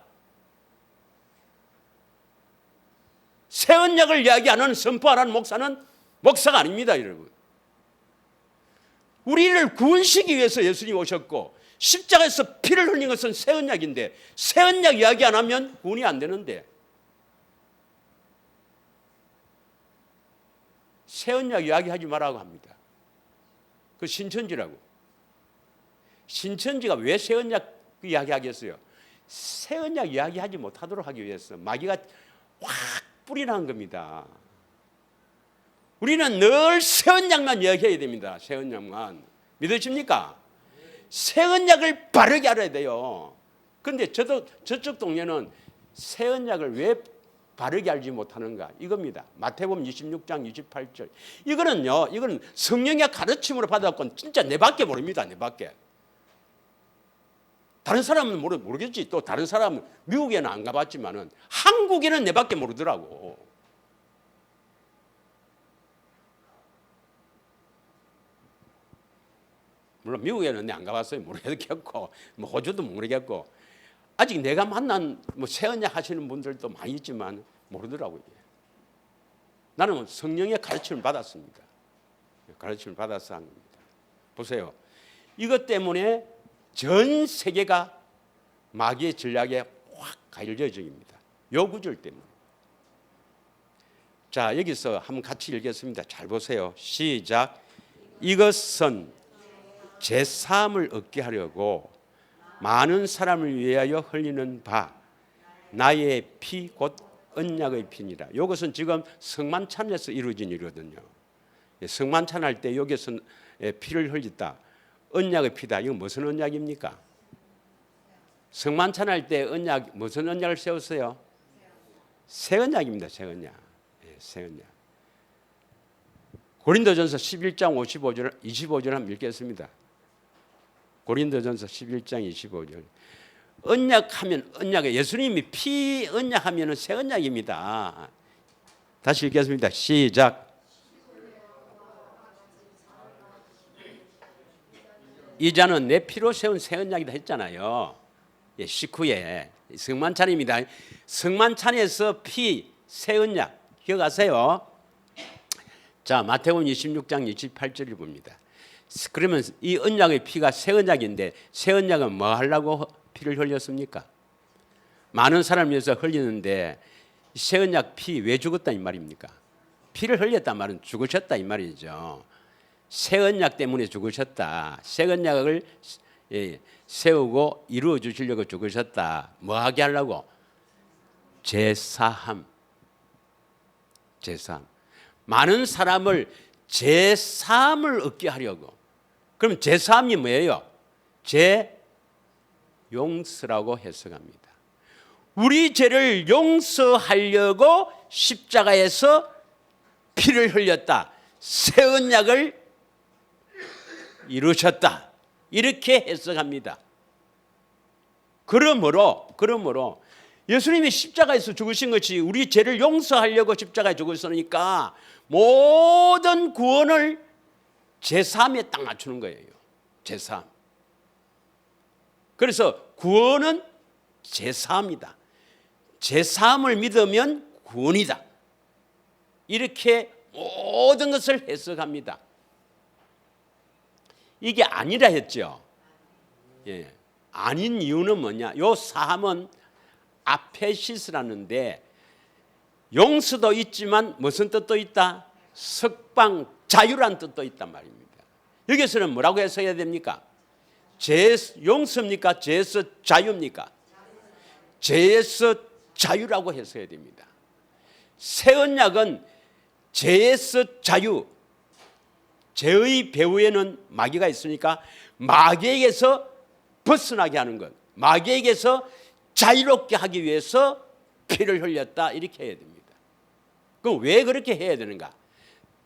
새 언약을 이야기하는 선포 안 하는 목사는 목사가 아닙니다, 여러분. 우리를 구원시키기 위해서 예수님이 오셨고 십자가에서 피를 흘린 것은 새 언약인데 새 언약 이야기 안 하면 구원이 안 되는데 새 언약 이야기하지 말라고 합니다. 그 신천지라고. 신천지가 왜 새 언약 이야기하겠어요? 새 언약 이야기하지 못하도록 하기 위해서 마귀가 확 뿌리 난 겁니다. 우리는 늘 새 언약만 이야기해야 됩니다. 새 언약만. 믿으십니까? 새 언약을 바르게 알아야 돼요. 그런데 저쪽 동네는 새 언약을 왜 바르게 알지 못하는가? 이겁니다. 마태복음 26장 28절. 이거는 성령의 가르침으로 받았건 진짜 내밖에 모릅니다. 내밖에. 다른 사람은 모르겠지. 또 다른 사람은 미국에는 안 가봤지만은 한국에는 내밖에 모르더라고. 물론 미국에는 내 안 가봤어요. 모르겠고, 뭐 호주도 모르겠고, 아직 내가 만난 새 언약 하시는 분들도 많이 있지만 모르더라고요. 나는 성령의 가르침을 받았습니다. 가르침을 받아서 한 겁니다. 보세요. 이것 때문에 전 세계가 마귀의 전략에 확 가열져집니다. 요 구절 때문에. 자, 여기서 한번 같이 읽겠습니다. 잘 보세요. 시작. 이것은 제3을 얻게 하려고 많은 사람을 위하여 흘리는 바 나의 피 곧 언약의 피니라. 이것은 지금 성만찬에서 이루어진 일이거든요. 성만찬할 때 여기서 피를 흘렸다. 언약의 피다. 이건 무슨 언약입니까? 성만찬할 때 무슨 언약을 세웠어요? 새 언약입니다. 새 언약. 새 언약. 고린도전서 11장 25절 한번 읽겠습니다. 고린도전서 11장 25절. 언약하면 언약에 예수님이 피 언약하면은 새 언약입니다. 다시 읽겠습니다. 시작. 이 자는 내 피로 세운 새 언약이다 했잖아요. 식후에 성만찬입니다. 성만찬에서 피 새 언약 기억하세요? 자, 마태복음 26장 28절을 봅니다. 그러면 이 언약의 피가 새 언약인데 새 언약은 뭐 하려고 피를 흘렸습니까? 많은 사람을 위해서 흘리는데 새 언약 피 왜 죽었다 이 말입니까? 피를 흘렸단 말은 죽으셨다 이 말이죠. 새 언약 때문에 죽으셨다. 새 언약을 세우고 이루어 주시려고 죽으셨다. 뭐 하게 하려고? 제사함. 많은 사람을 제사함을 얻게 하려고. 그럼 제사함이 뭐예요? 용서라고 해석합니다. 우리 죄를 용서하려고 십자가에서 피를 흘렸다. 새 언약을 이루셨다. 이렇게 해석합니다. 그러므로 예수님이 십자가에서 죽으신 것이 우리 죄를 용서하려고 십자가에 죽으셨으니까 모든 구원을 제사함에 딱 맞추는 거예요. 제사함. 그래서 구원은 제사함이다. 제사함을 믿으면 구원이다. 이렇게 모든 것을 해석합니다. 이게 아니라 했죠. 아닌 이유는 뭐냐? 요 사함은 아페시스라는데 용서도 있지만 무슨 뜻도 있다? 석방, 자유란 뜻도 있단 말입니다. 여기서는 뭐라고 해석해야 됩니까? 용서입니까? 죄에서 자유입니까? 죄에서 자유라고 해석해야 됩니다. 새 언약은 죄에서 자유, 죄의 배후에는 마귀가 있으니까 마귀에게서 벗어나게 하는 것, 마귀에게서 자유롭게 하기 위해서 피를 흘렸다 이렇게 해야 됩니다. 그럼 왜 그렇게 해야 되는가?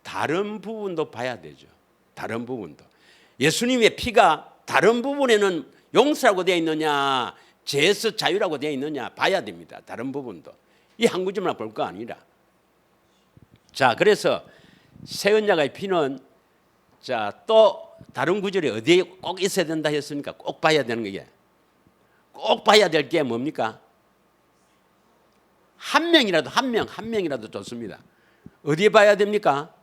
다른 부분도 봐야 되죠. 다른 부분도. 예수님의 피가 다른 부분에는 용서라고 되어 있느냐, 죄에서 자유라고 되어 있느냐 봐야 됩니다. 다른 부분도. 이 한 구절만 볼 거 아니라. 자, 그래서 새 언약의 피는 자, 또 다른 구절이 어디에 꼭 있어야 된다 했습니까? 꼭 봐야 되는 게. 꼭 봐야 될 게 뭡니까? 한 명이라도 좋습니다. 어디에 봐야 됩니까?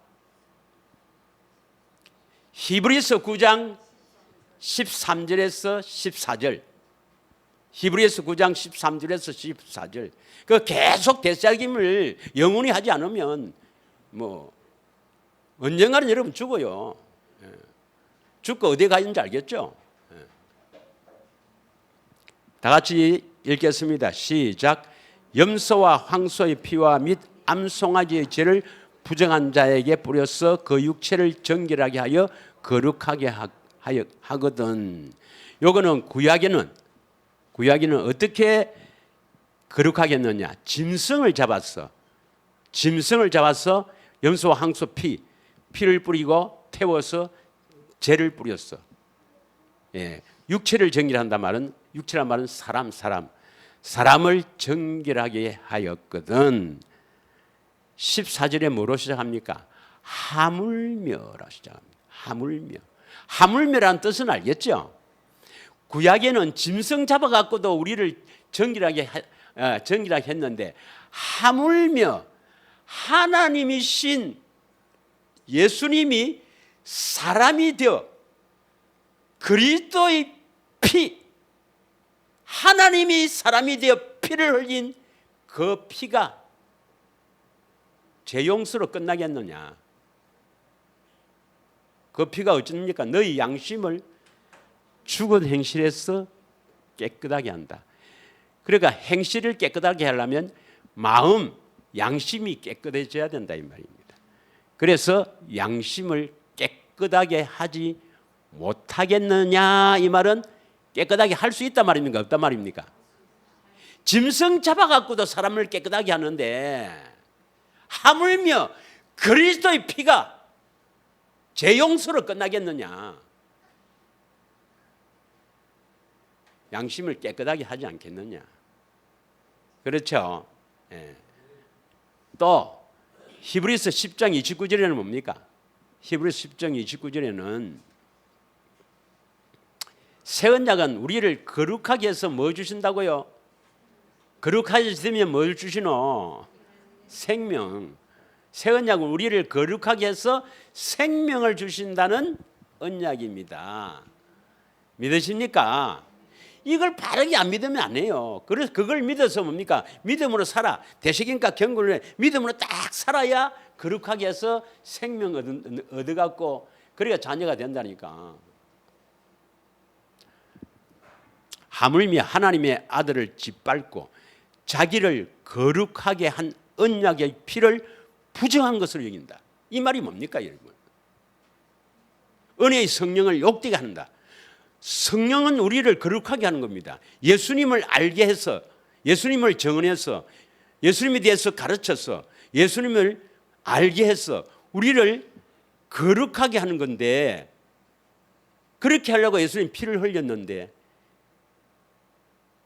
히브리서 9장 13절에서 14절. 히브리서 9장 13절에서 14절. 그 계속 되새김을 영원히 하지 않으면 뭐 언젠가는 여러분 죽어요. 죽고 어디에 가 있는지 알겠죠? 다 같이 읽겠습니다. 시작. 염소와 황소의 피와 및 암송아지의 죄를 부정한 자에게 뿌려서 그 육체를 정결하게 하여 거룩하게 하거든. 요거는 구약에는 어떻게 거룩하게 했느냐? 짐승을 잡아서 염소와 황소 피를 뿌리고 태워서 죄를 뿌렸어. 예, 육체를 정결한단 말은 육체란 말은 사람을 정결하게 하였거든. 14절에 뭐로 시작합니까? 하물며로 시작합니다. 하물며라는 뜻은 알겠죠? 구약에는 짐승 잡아갖고도 우리를 정결하게 했는데 하물며 하나님이신 예수님이 사람이 되어 그리스도의 피, 하나님이 사람이 되어 피를 흘린 그 피가 죄 용서로 끝나겠느냐? 그 피가 어찌됩니까? 너희 양심을 죽은 행실에서 깨끗하게 한다. 그러니까 행실을 깨끗하게 하려면 마음, 양심이 깨끗해져야 된다 이 말입니다. 그래서 양심을 깨끗하게 하지 못하겠느냐 이 말은 깨끗하게 할 수 있단 말입니까? 없단 말입니까? 짐승 잡아갖고도 사람을 깨끗하게 하는데 하물며 그리스도의 피가 죄 용서로 끝나겠느냐? 양심을 깨끗하게 하지 않겠느냐? 그렇죠? 예. 또 히브리서 10장 29절에는 뭡니까? 히브리서 10장 29절에는 새 언약은 우리를 거룩하게 해서 뭐 주신다고요? 거룩하게 되면 뭘 주시노? 생명. 새 언약은 우리를 거룩하게 해서 생명을 주신다는 언약입니다. 믿으십니까? 이걸 바르게 안 믿으면 안 해요. 그래서 그걸 믿어서 뭡니까? 믿음으로 살아. 대식인가 경고를 믿음으로 딱 살아야 거룩하게 해서 생명 얻어갖고 그래야 자녀가 된다니까. 하물며 하나님의 아들을 짓밟고 자기를 거룩하게 한 언약의 피를 부정한 것으로 여긴다. 이 말이 뭡니까 여러분? 은혜의 성령을 욕되게 한다. 성령은 우리를 거룩하게 하는 겁니다. 예수님을 알게 해서, 예수님을 정언해서, 예수님에 대해서 가르쳐서, 예수님을 알게 해서 우리를 거룩하게 하는 건데, 그렇게 하려고 예수님 피를 흘렸는데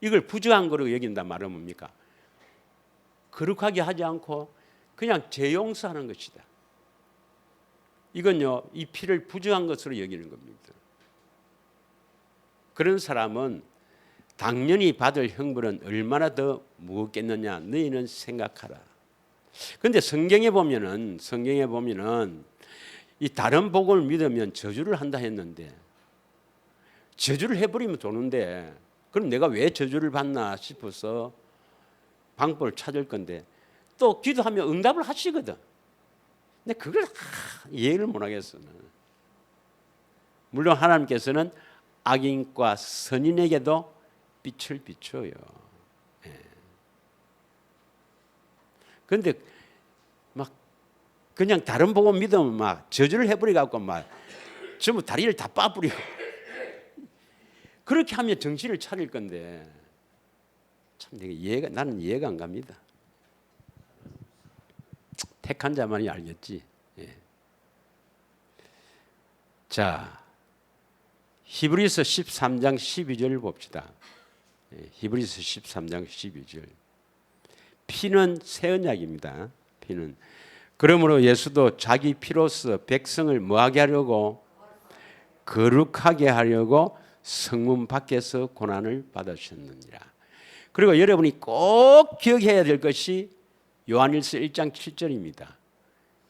이걸 부정한 거로 여긴다 말은 뭡니까? 거룩하게 하지 않고 그냥 죄 용서하는 것이다. 이건요, 이 피를 부정한 것으로 여기는 겁니다. 그런 사람은 당연히 받을 형벌은 얼마나 더 무겁겠느냐 너희는 생각하라. 그런데 성경에 보면은 이 다른 복음을 믿으면 저주를 한다 했는데 저주를 해버리면 되는데 그럼 내가 왜 저주를 받나 싶어서 방법을 찾을 건데 또 기도하면 응답을 하시거든. 근데 그걸 이해를 못하겠어. 물론 하나님께서는 악인과 선인에게도 빛을 비춰요. 그런데 막 그냥 다른 복음 믿으면 막 저주를 해버려 갖고 막 전부 다리를 다 빠부리고 그렇게 하면 정신을 차릴 건데 참 나는 이해가 안 갑니다. 택한 자만이 알겠지. 예. 자, 히브리서 13장 12절 봅시다. 예, 히브리서 13장 12절. 피는 새 언약입니다. 피는. 그러므로 예수도 자기 피로써 백성을 뭐하게 하려고? 거룩하게 하려고 성문 밖에서 고난을 받으셨느니라. 그리고 여러분이 꼭 기억해야 될 것이 요한일서 1장 7절입니다.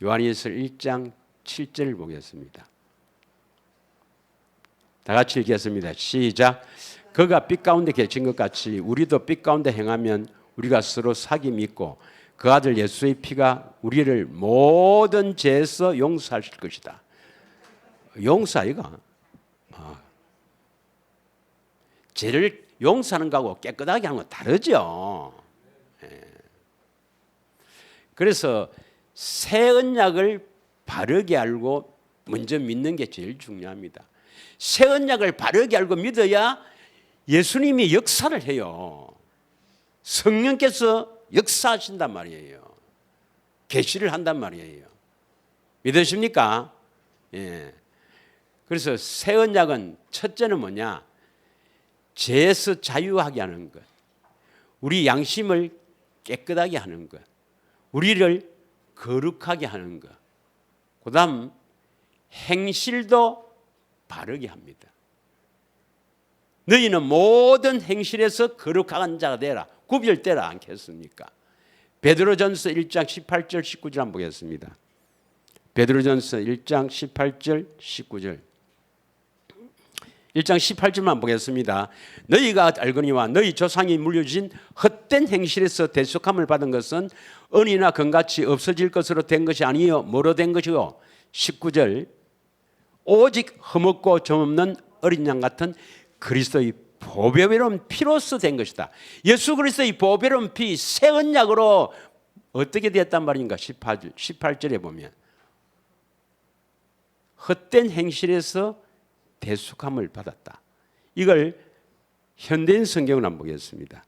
요한일서 1장 7절을 보겠습니다. 다 같이 읽겠습니다. 시작. 그가 빛 가운데 계신 것 같이 우리도 빛 가운데 행하면 우리가 서로 사귐이 있고 그 아들 예수의 피가 우리를 모든 죄에서 용서하실 것이다. 용서 이거. 죄를 용서하는 거하고 깨끗하게 하는 거 다르죠. 그래서 새 언약을 바르게 알고 먼저 믿는 게 제일 중요합니다. 새 언약을 바르게 알고 믿어야 예수님이 역사를 해요. 성령께서 역사하신단 말이에요. 계시를 한단 말이에요. 믿으십니까? 예. 그래서 새 언약은 첫째는 뭐냐? 죄에서 자유하게 하는 것. 우리 양심을 깨끗하게 하는 것. 우리를 거룩하게 하는 것. 그다음 행실도 바르게 합니다. 너희는 모든 행실에서 거룩한 자가 되라. 구별되라 않겠습니까? 베드로전서 1장 18절 19절 한번 보겠습니다. 베드로전서 1장 18절 19절 1장 18절만 보겠습니다. 너희가 알거니와 너희 조상이 물려주신 헛된 행실에서 대속함을 받은 것은 은이나 금같이 없어질 것으로 된 것이 아니요 뭐로 된 것이요 19절 오직 흠없고 점없는 어린 양 같은 그리스도의 보배로운 피로서 된 것이다. 예수 그리스도의 보배로운 피 새 언약으로 어떻게 되었단 말인가? 18절에 보면 헛된 행실에서 대속함을 받았다. 이걸 현대인 성경을 한번 보겠습니다.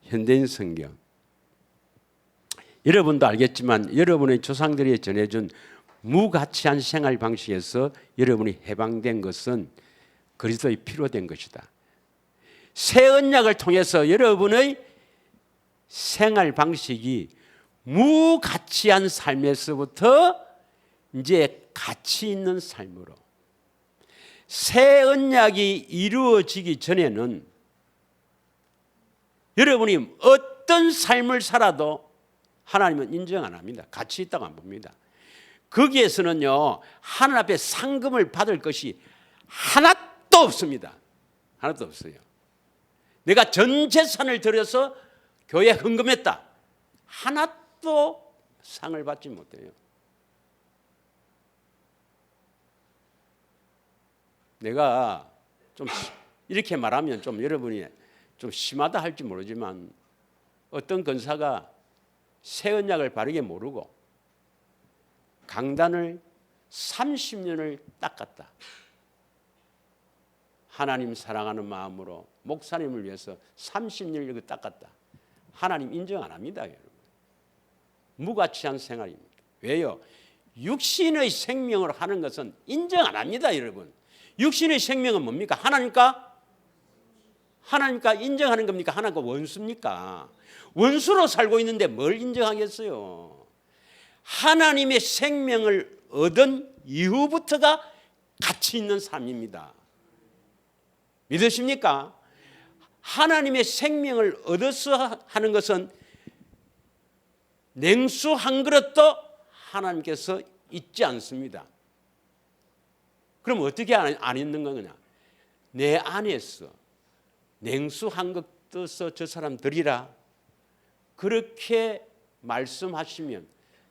현대인 성경. 여러분도 알겠지만 여러분의 조상들이 전해준 무가치한 생활 방식에서 여러분이 해방된 것은 그리스도의 피로 된 것이다. 새 언약을 통해서 여러분의 생활 방식이 무가치한 삶에서부터 이제 가치 있는 삶으로 새 언약이 이루어지기 전에는 여러분이 어떤 삶을 살아도 하나님은 인정 안 합니다. 가치 있다고 안 봅니다. 거기에서는요 하나님 앞에 상금을 받을 것이 하나도 없습니다. 하나도 없어요. 내가 전 재산을 들여서 교회에 헌금했다. 하나도 상을 받지 못해요. 내가 좀 이렇게 말하면 좀 여러분이 좀 심하다 할지 모르지만 어떤 권사가 새 언약을 바르게 모르고 강단을 30년을 닦았다. 하나님 사랑하는 마음으로 목사님을 위해서 30년을 이거 닦았다. 하나님 인정 안 합니다, 여러분. 무가치한 생활입니다. 왜요? 육신의 생명을 하는 것은 인정 안 합니다, 여러분. 육신의 생명은 뭡니까? 하나님과 인정하는 겁니까? 하나님과 원수입니까? 원수로 살고 있는데 뭘 인정하겠어요? 하나님의 생명을 얻은 이후부터가 가치 있는 삶입니다. 믿으십니까? 하나님의 생명을 얻어서 하는 것은 냉수 한 그릇도 하나님께서 잊지 않습니다. 그럼 어떻게 안 있는 거냐? 내 안에서 냉수 한 그릇 떠서 저 사람 드리라. 그렇게 말씀하시면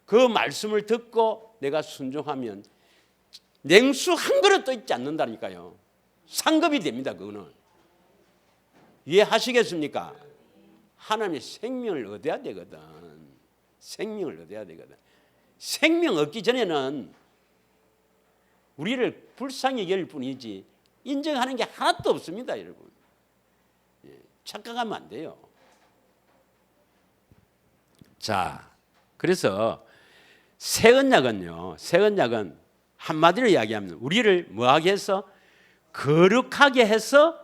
그 말씀을 듣고 내가 순종하면 냉수 한 그릇도 잊지 않는다니까요. 상급이 됩니다. 그거는. 이해하시겠습니까? 하나님의 생명을 얻어야 되거든. 생명을 얻어야 되거든. 생명 얻기 전에는 우리를 불쌍히 여길 뿐이지 인정하는 게 하나도 없습니다, 여러분. 착각하면 안 돼요. 자, 그래서 새 언약은요, 새 언약은 한마디로 이야기하면 우리를 뭐하게 해서? 거룩하게 해서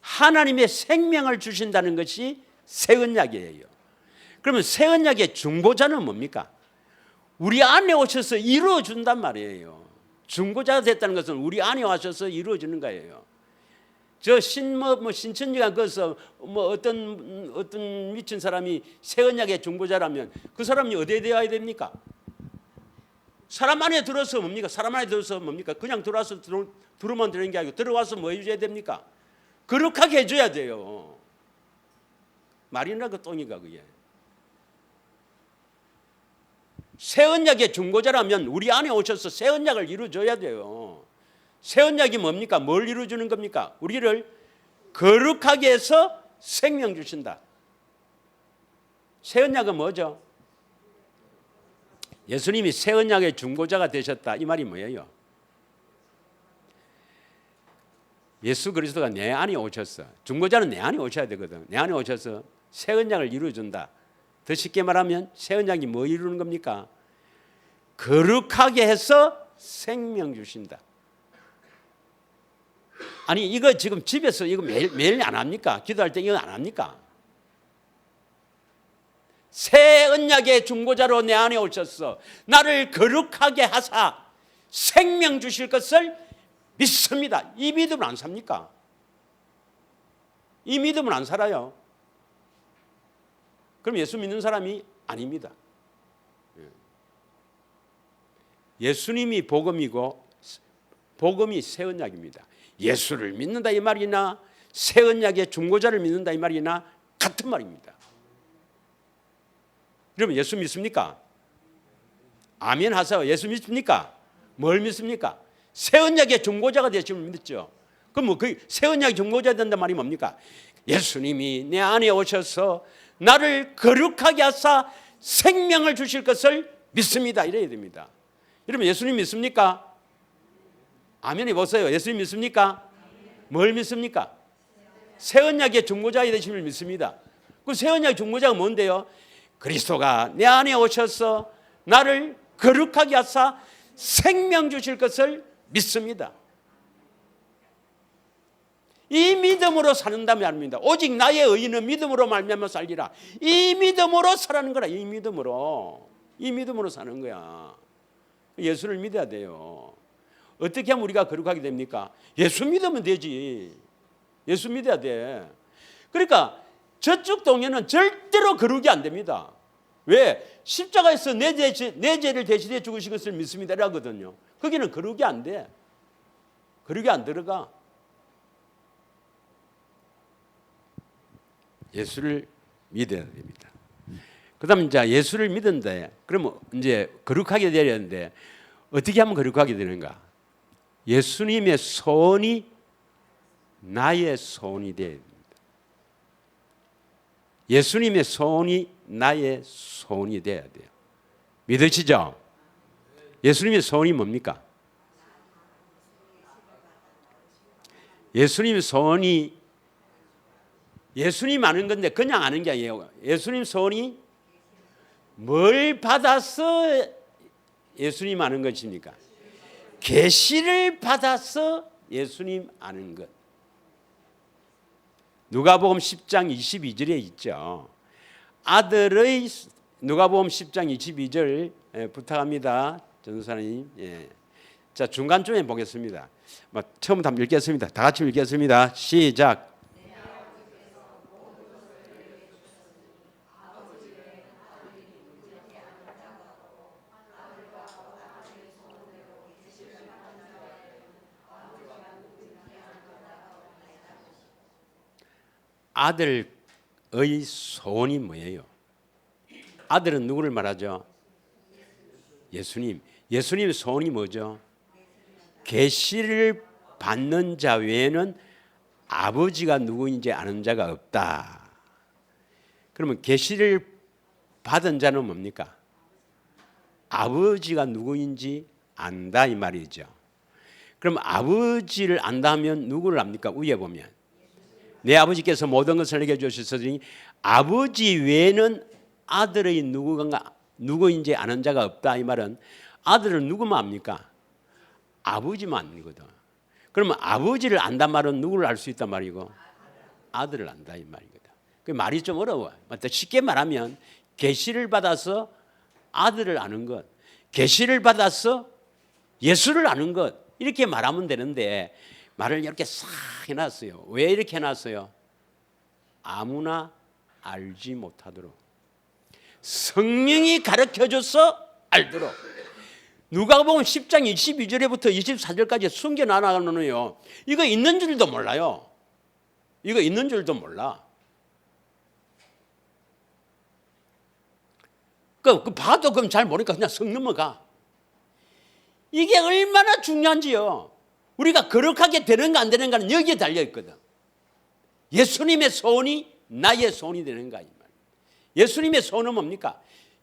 하나님의 생명을 주신다는 것이 새 언약이에요. 그러면 새 언약의 중보자는 뭡니까? 우리 안에 오셔서 이루어 준단 말이에요. 중보자가 됐다는 것은 우리 안에 와셔서 이루어 주는 거예요. 저 신천지가 거기서 어떤 미친 사람이 새 언약의 중보자라면 그 사람이 어디에 되어야 됩니까? 사람 안에 들어서 뭡니까? 사람 안에 들어서 뭡니까? 그냥 들어와서 들어오면 되는 게 아니고 들어와서 뭐 해줘야 됩니까? 거룩하게 해줘야 돼요. 말이나 그 똥이가 그게. 새 언약의 중보자라면 우리 안에 오셔서 새 언약을 이루어줘야 돼요. 새 언약이 뭡니까? 뭘 이루어주는 겁니까? 우리를 거룩하게 해서 생명 주신다. 새 언약은 뭐죠? 예수님이 새 언약의 중보자가 되셨다. 이 말이 뭐예요? 예수 그리스도가 내 안에 오셔서, 중보자는 내 안에 오셔야 되거든. 내 안에 오셔서 새 언약을 이루어준다. 더 쉽게 말하면 새 언약이 뭐 이루는 겁니까? 거룩하게 해서 생명 주신다. 아니 이거 지금 집에서 이거 매일 안 합니까? 기도할 때 이거 안 합니까? 새 언약의 중보자로 내 안에 오셔서 나를 거룩하게 하사 생명 주실 것을 믿습니다. 이 믿음을 안 삽니까? 이 믿음을 안 살아요. 그럼 예수 믿는 사람이 아닙니다. 예수님이 복음이고 복음이 새 언약입니다. 예수를 믿는다 이 말이나 새 언약의 중보자를 믿는다 이 말이나 같은 말입니다. 여러분 예수 믿습니까? 아멘 하세요. 예수 믿습니까? 뭘 믿습니까? 새 언약의 중보자가 되심을 믿죠. 그럼 뭐 그 새 언약의 중보자 된단 말이 뭡니까? 예수님이 내 안에 오셔서 나를 거룩하게 하사 생명을 주실 것을 믿습니다. 이래야 됩니다. 여러분 예수님 믿습니까? 아멘 해보세요. 예수님 믿습니까? 뭘 믿습니까? 새 언약의 중보자가 되심을 믿습니다. 그 새 언약의 중보자가 뭔데요? 그리스도가 내 안에 오셔서 나를 거룩하게 하사 생명 주실 것을 믿습니다. 이 믿음으로 사는다 말입니다. 오직 나의 의인은 믿음으로 말미암아 살리라. 이 믿음으로 살아는 거라. 이 믿음으로 사는 거야. 예수를 믿어야 돼요. 어떻게 하면 우리가 거룩하게 됩니까? 예수 믿으면 되지. 예수 믿어야 돼. 그러니까 저쪽 동에는 절대로 거룩이 안 됩니다. 왜? 십자가에서 내 죄를 대신해 죽으신 것을 믿습니다 라거든요. 거기는 거룩이 안 돼. 거룩이 안 들어가. 예수를 믿어야 됩니다. 그다음 이제 예수를 믿은데 그러면 이제 거룩하게 되려는데 어떻게 하면 거룩하게 되는가? 예수님의 소원이 나의 소원이 되어야 됩니다. 예수님의 소원이 나의 소원이 되어야 돼요. 믿으시죠? 예수님의 소원이 뭡니까? 예수님의 소원이 예수님 아는 건데 그냥 아는 게 아니에요. 예수님 소원이 뭘 받아서 예수님 아는 것입니까? 계시를 받아서 예수님 아는 것. 누가복음 10장 22절에 있죠. 아들의 누가복음 10장 22절 부탁합니다. 전도사님. 예. 자 중간쯤에 보겠습니다. 처음부터 한번 읽겠습니다. 다 같이 읽겠습니다. 시작. 아들의 소원이 뭐예요? 아들은 누구를 말하죠? 예수님. 예수님의 소원이 뭐죠? 계시를 받는 자 외에는 아버지가 누구인지 아는 자가 없다. 그러면 계시를 받은 자는 뭡니까? 아버지가 누구인지 안다 이 말이죠. 그럼 아버지를 안다면 누구를 압니까? 위에 보면 내 아버지께서 모든 것을 내게 주셨으니 아버지 외에는 아들의 누구인지 아는 자가 없다. 이 말은 아들은 누구만 압니까? 아버지만 아니거든. 그러면 아버지를 안단 말은 누구를 알 수 있단 말이고 아들을 안다 이 말이거든. 그 말이 좀 어려워. 쉽게 말하면 계시를 받아서 아들을 아는 것, 계시를 받아서 예수를 아는 것 이렇게 말하면 되는데 말을 이렇게 싹 해놨어요. 왜 이렇게 해놨어요? 아무나 알지 못하도록 성령이 가르쳐줘서 알도록. 누가복음 10장 22절부터 24절까지 숨겨놔놓으면요 이거 있는 줄도 몰라요. 이거 있는 줄도 몰라. 그 봐도 그럼 잘 모르니까 그냥 성 넘어가. 이게 얼마나 중요한지요. 우리가 거룩하게 되는가 안 되는가는 여기에 달려있거든. 예수님의 소원이 나의 소원이 되는가 이 말. 예수님의 소원은 뭡니까?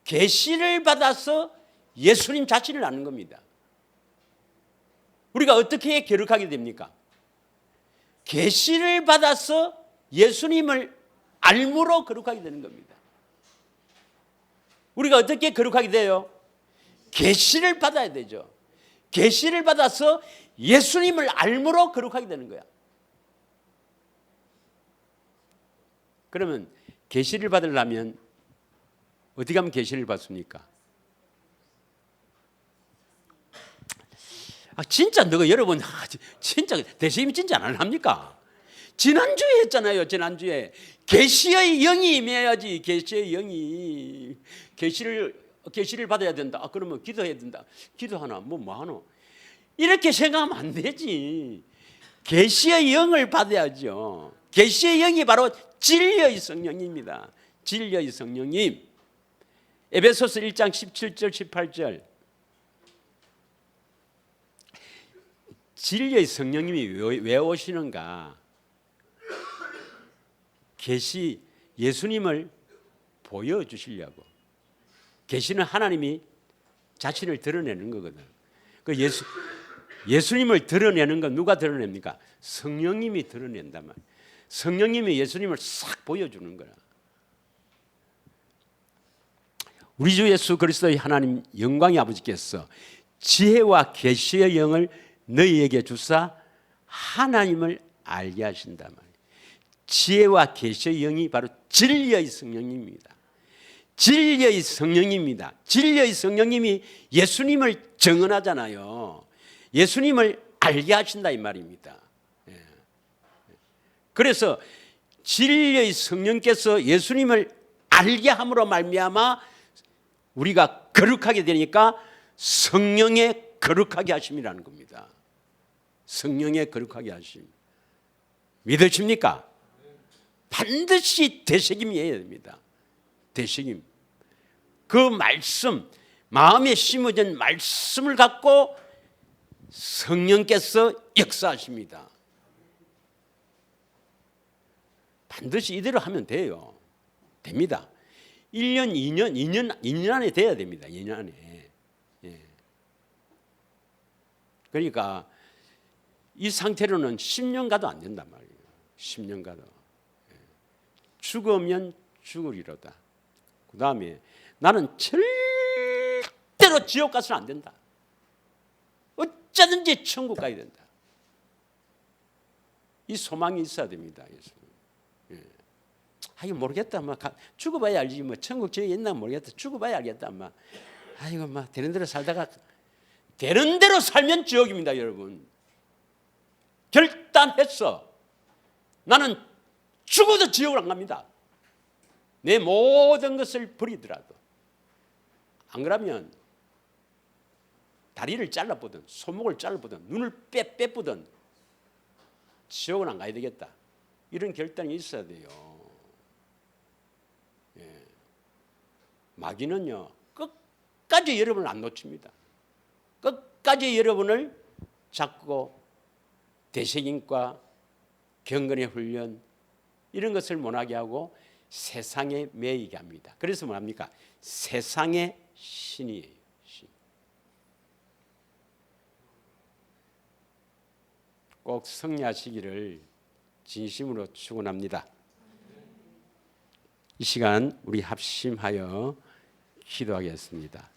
계시를 받아서 예수님 자신을 아는 겁니다. 우리가 어떻게 거룩하게 됩니까? 계시를 받아서 예수님을 알므로 거룩하게 되는 겁니다. 우리가 어떻게 거룩하게 돼요? 계시를 받아야 되죠. 계시를 받아서 예수님을 알므로 거룩하게 되는 거야. 그러면 계시를 받으려면 어디 가면 계시를 받습니까? 진짜 너가 여러분 진짜 대세임 진짜 안 합니까? 지난주에 했잖아요. 지난주에 계시의 영이 임해야지. 계시의 영이 계시를 받아야 된다. 그러면 기도해야 된다. 기도하나 뭐 하노? 이렇게 생각하면 안 되지. 계시의 영을 받아야죠. 계시의 영이 바로 진리의 성령입니다. 진리의 성령님. 에베소서 1장 17절 18절. 진리의 성령님이 왜 오시는가? 계시 예수님을 보여주시려고. 계시는 하나님이 자신을 드러내는 거거든. 그 예수님을 드러내는 건 누가 드러냅니까? 성령님이 드러낸단 말이야. 성령님이 예수님을 싹 보여주는 거야. 우리 주 예수 그리스도의 하나님 영광의 아버지께서 지혜와 계시의 영을 너희에게 주사 하나님을 알게 하신단 말이에요. 지혜와 계시의 영이 바로 진리의 성령입니다. 진리의 성령입니다. 진리의 성령님이 예수님을 증언하잖아요. 예수님을 알게 하신다 이 말입니다. 그래서 진리의 성령께서 예수님을 알게 함으로 말미암아 우리가 거룩하게 되니까 성령의 거룩하게 하심이라는 겁니다. 성령의 거룩하게 하심. 믿으십니까? 반드시 되새김이어야 됩니다. 되새김. 그 말씀, 마음에 심어진 말씀을 갖고 성령께서 역사하십니다. 반드시 이대로 하면 돼요. 됩니다. 1년, 2년 안에 돼야 됩니다. 2년 안에. 예. 그러니까 이 상태로는 10년 가도 안 된단 말이에요. 10년 가도. 예. 죽으면 죽으리로다. 그 다음에 나는 절대로 지옥 가서는 안 된다. 어쩌든지 천국 가야 된다. 이 소망이 있어야 됩니다. 예. 아이고 모르겠다. 죽어봐야 알지. 천국 지옥에 있나 모르겠다. 죽어봐야 알겠다. 아이고 되는 대로 살다가 되는 대로 살면 지옥입니다, 여러분. 결단했어. 나는 죽어도 지옥을 안 갑니다. 내 모든 것을 버리더라도. 안 그러면 다리를 잘라보든 손목을 잘라보든 눈을 빼보든 지옥은 안 가야 되겠다. 이런 결단이 있어야 돼요. 예. 마귀는요 끝까지 여러분을 안 놓칩니다. 끝까지 여러분을 잡고 되새김과 경건의 훈련 이런 것을 못하게 하고 세상에 매이게 합니다. 그래서 뭐합니까? 세상의 신이에요. 신. 꼭 승리하시기를 진심으로 축원합니다. 이 시간 우리 합심하여 기도하겠습니다.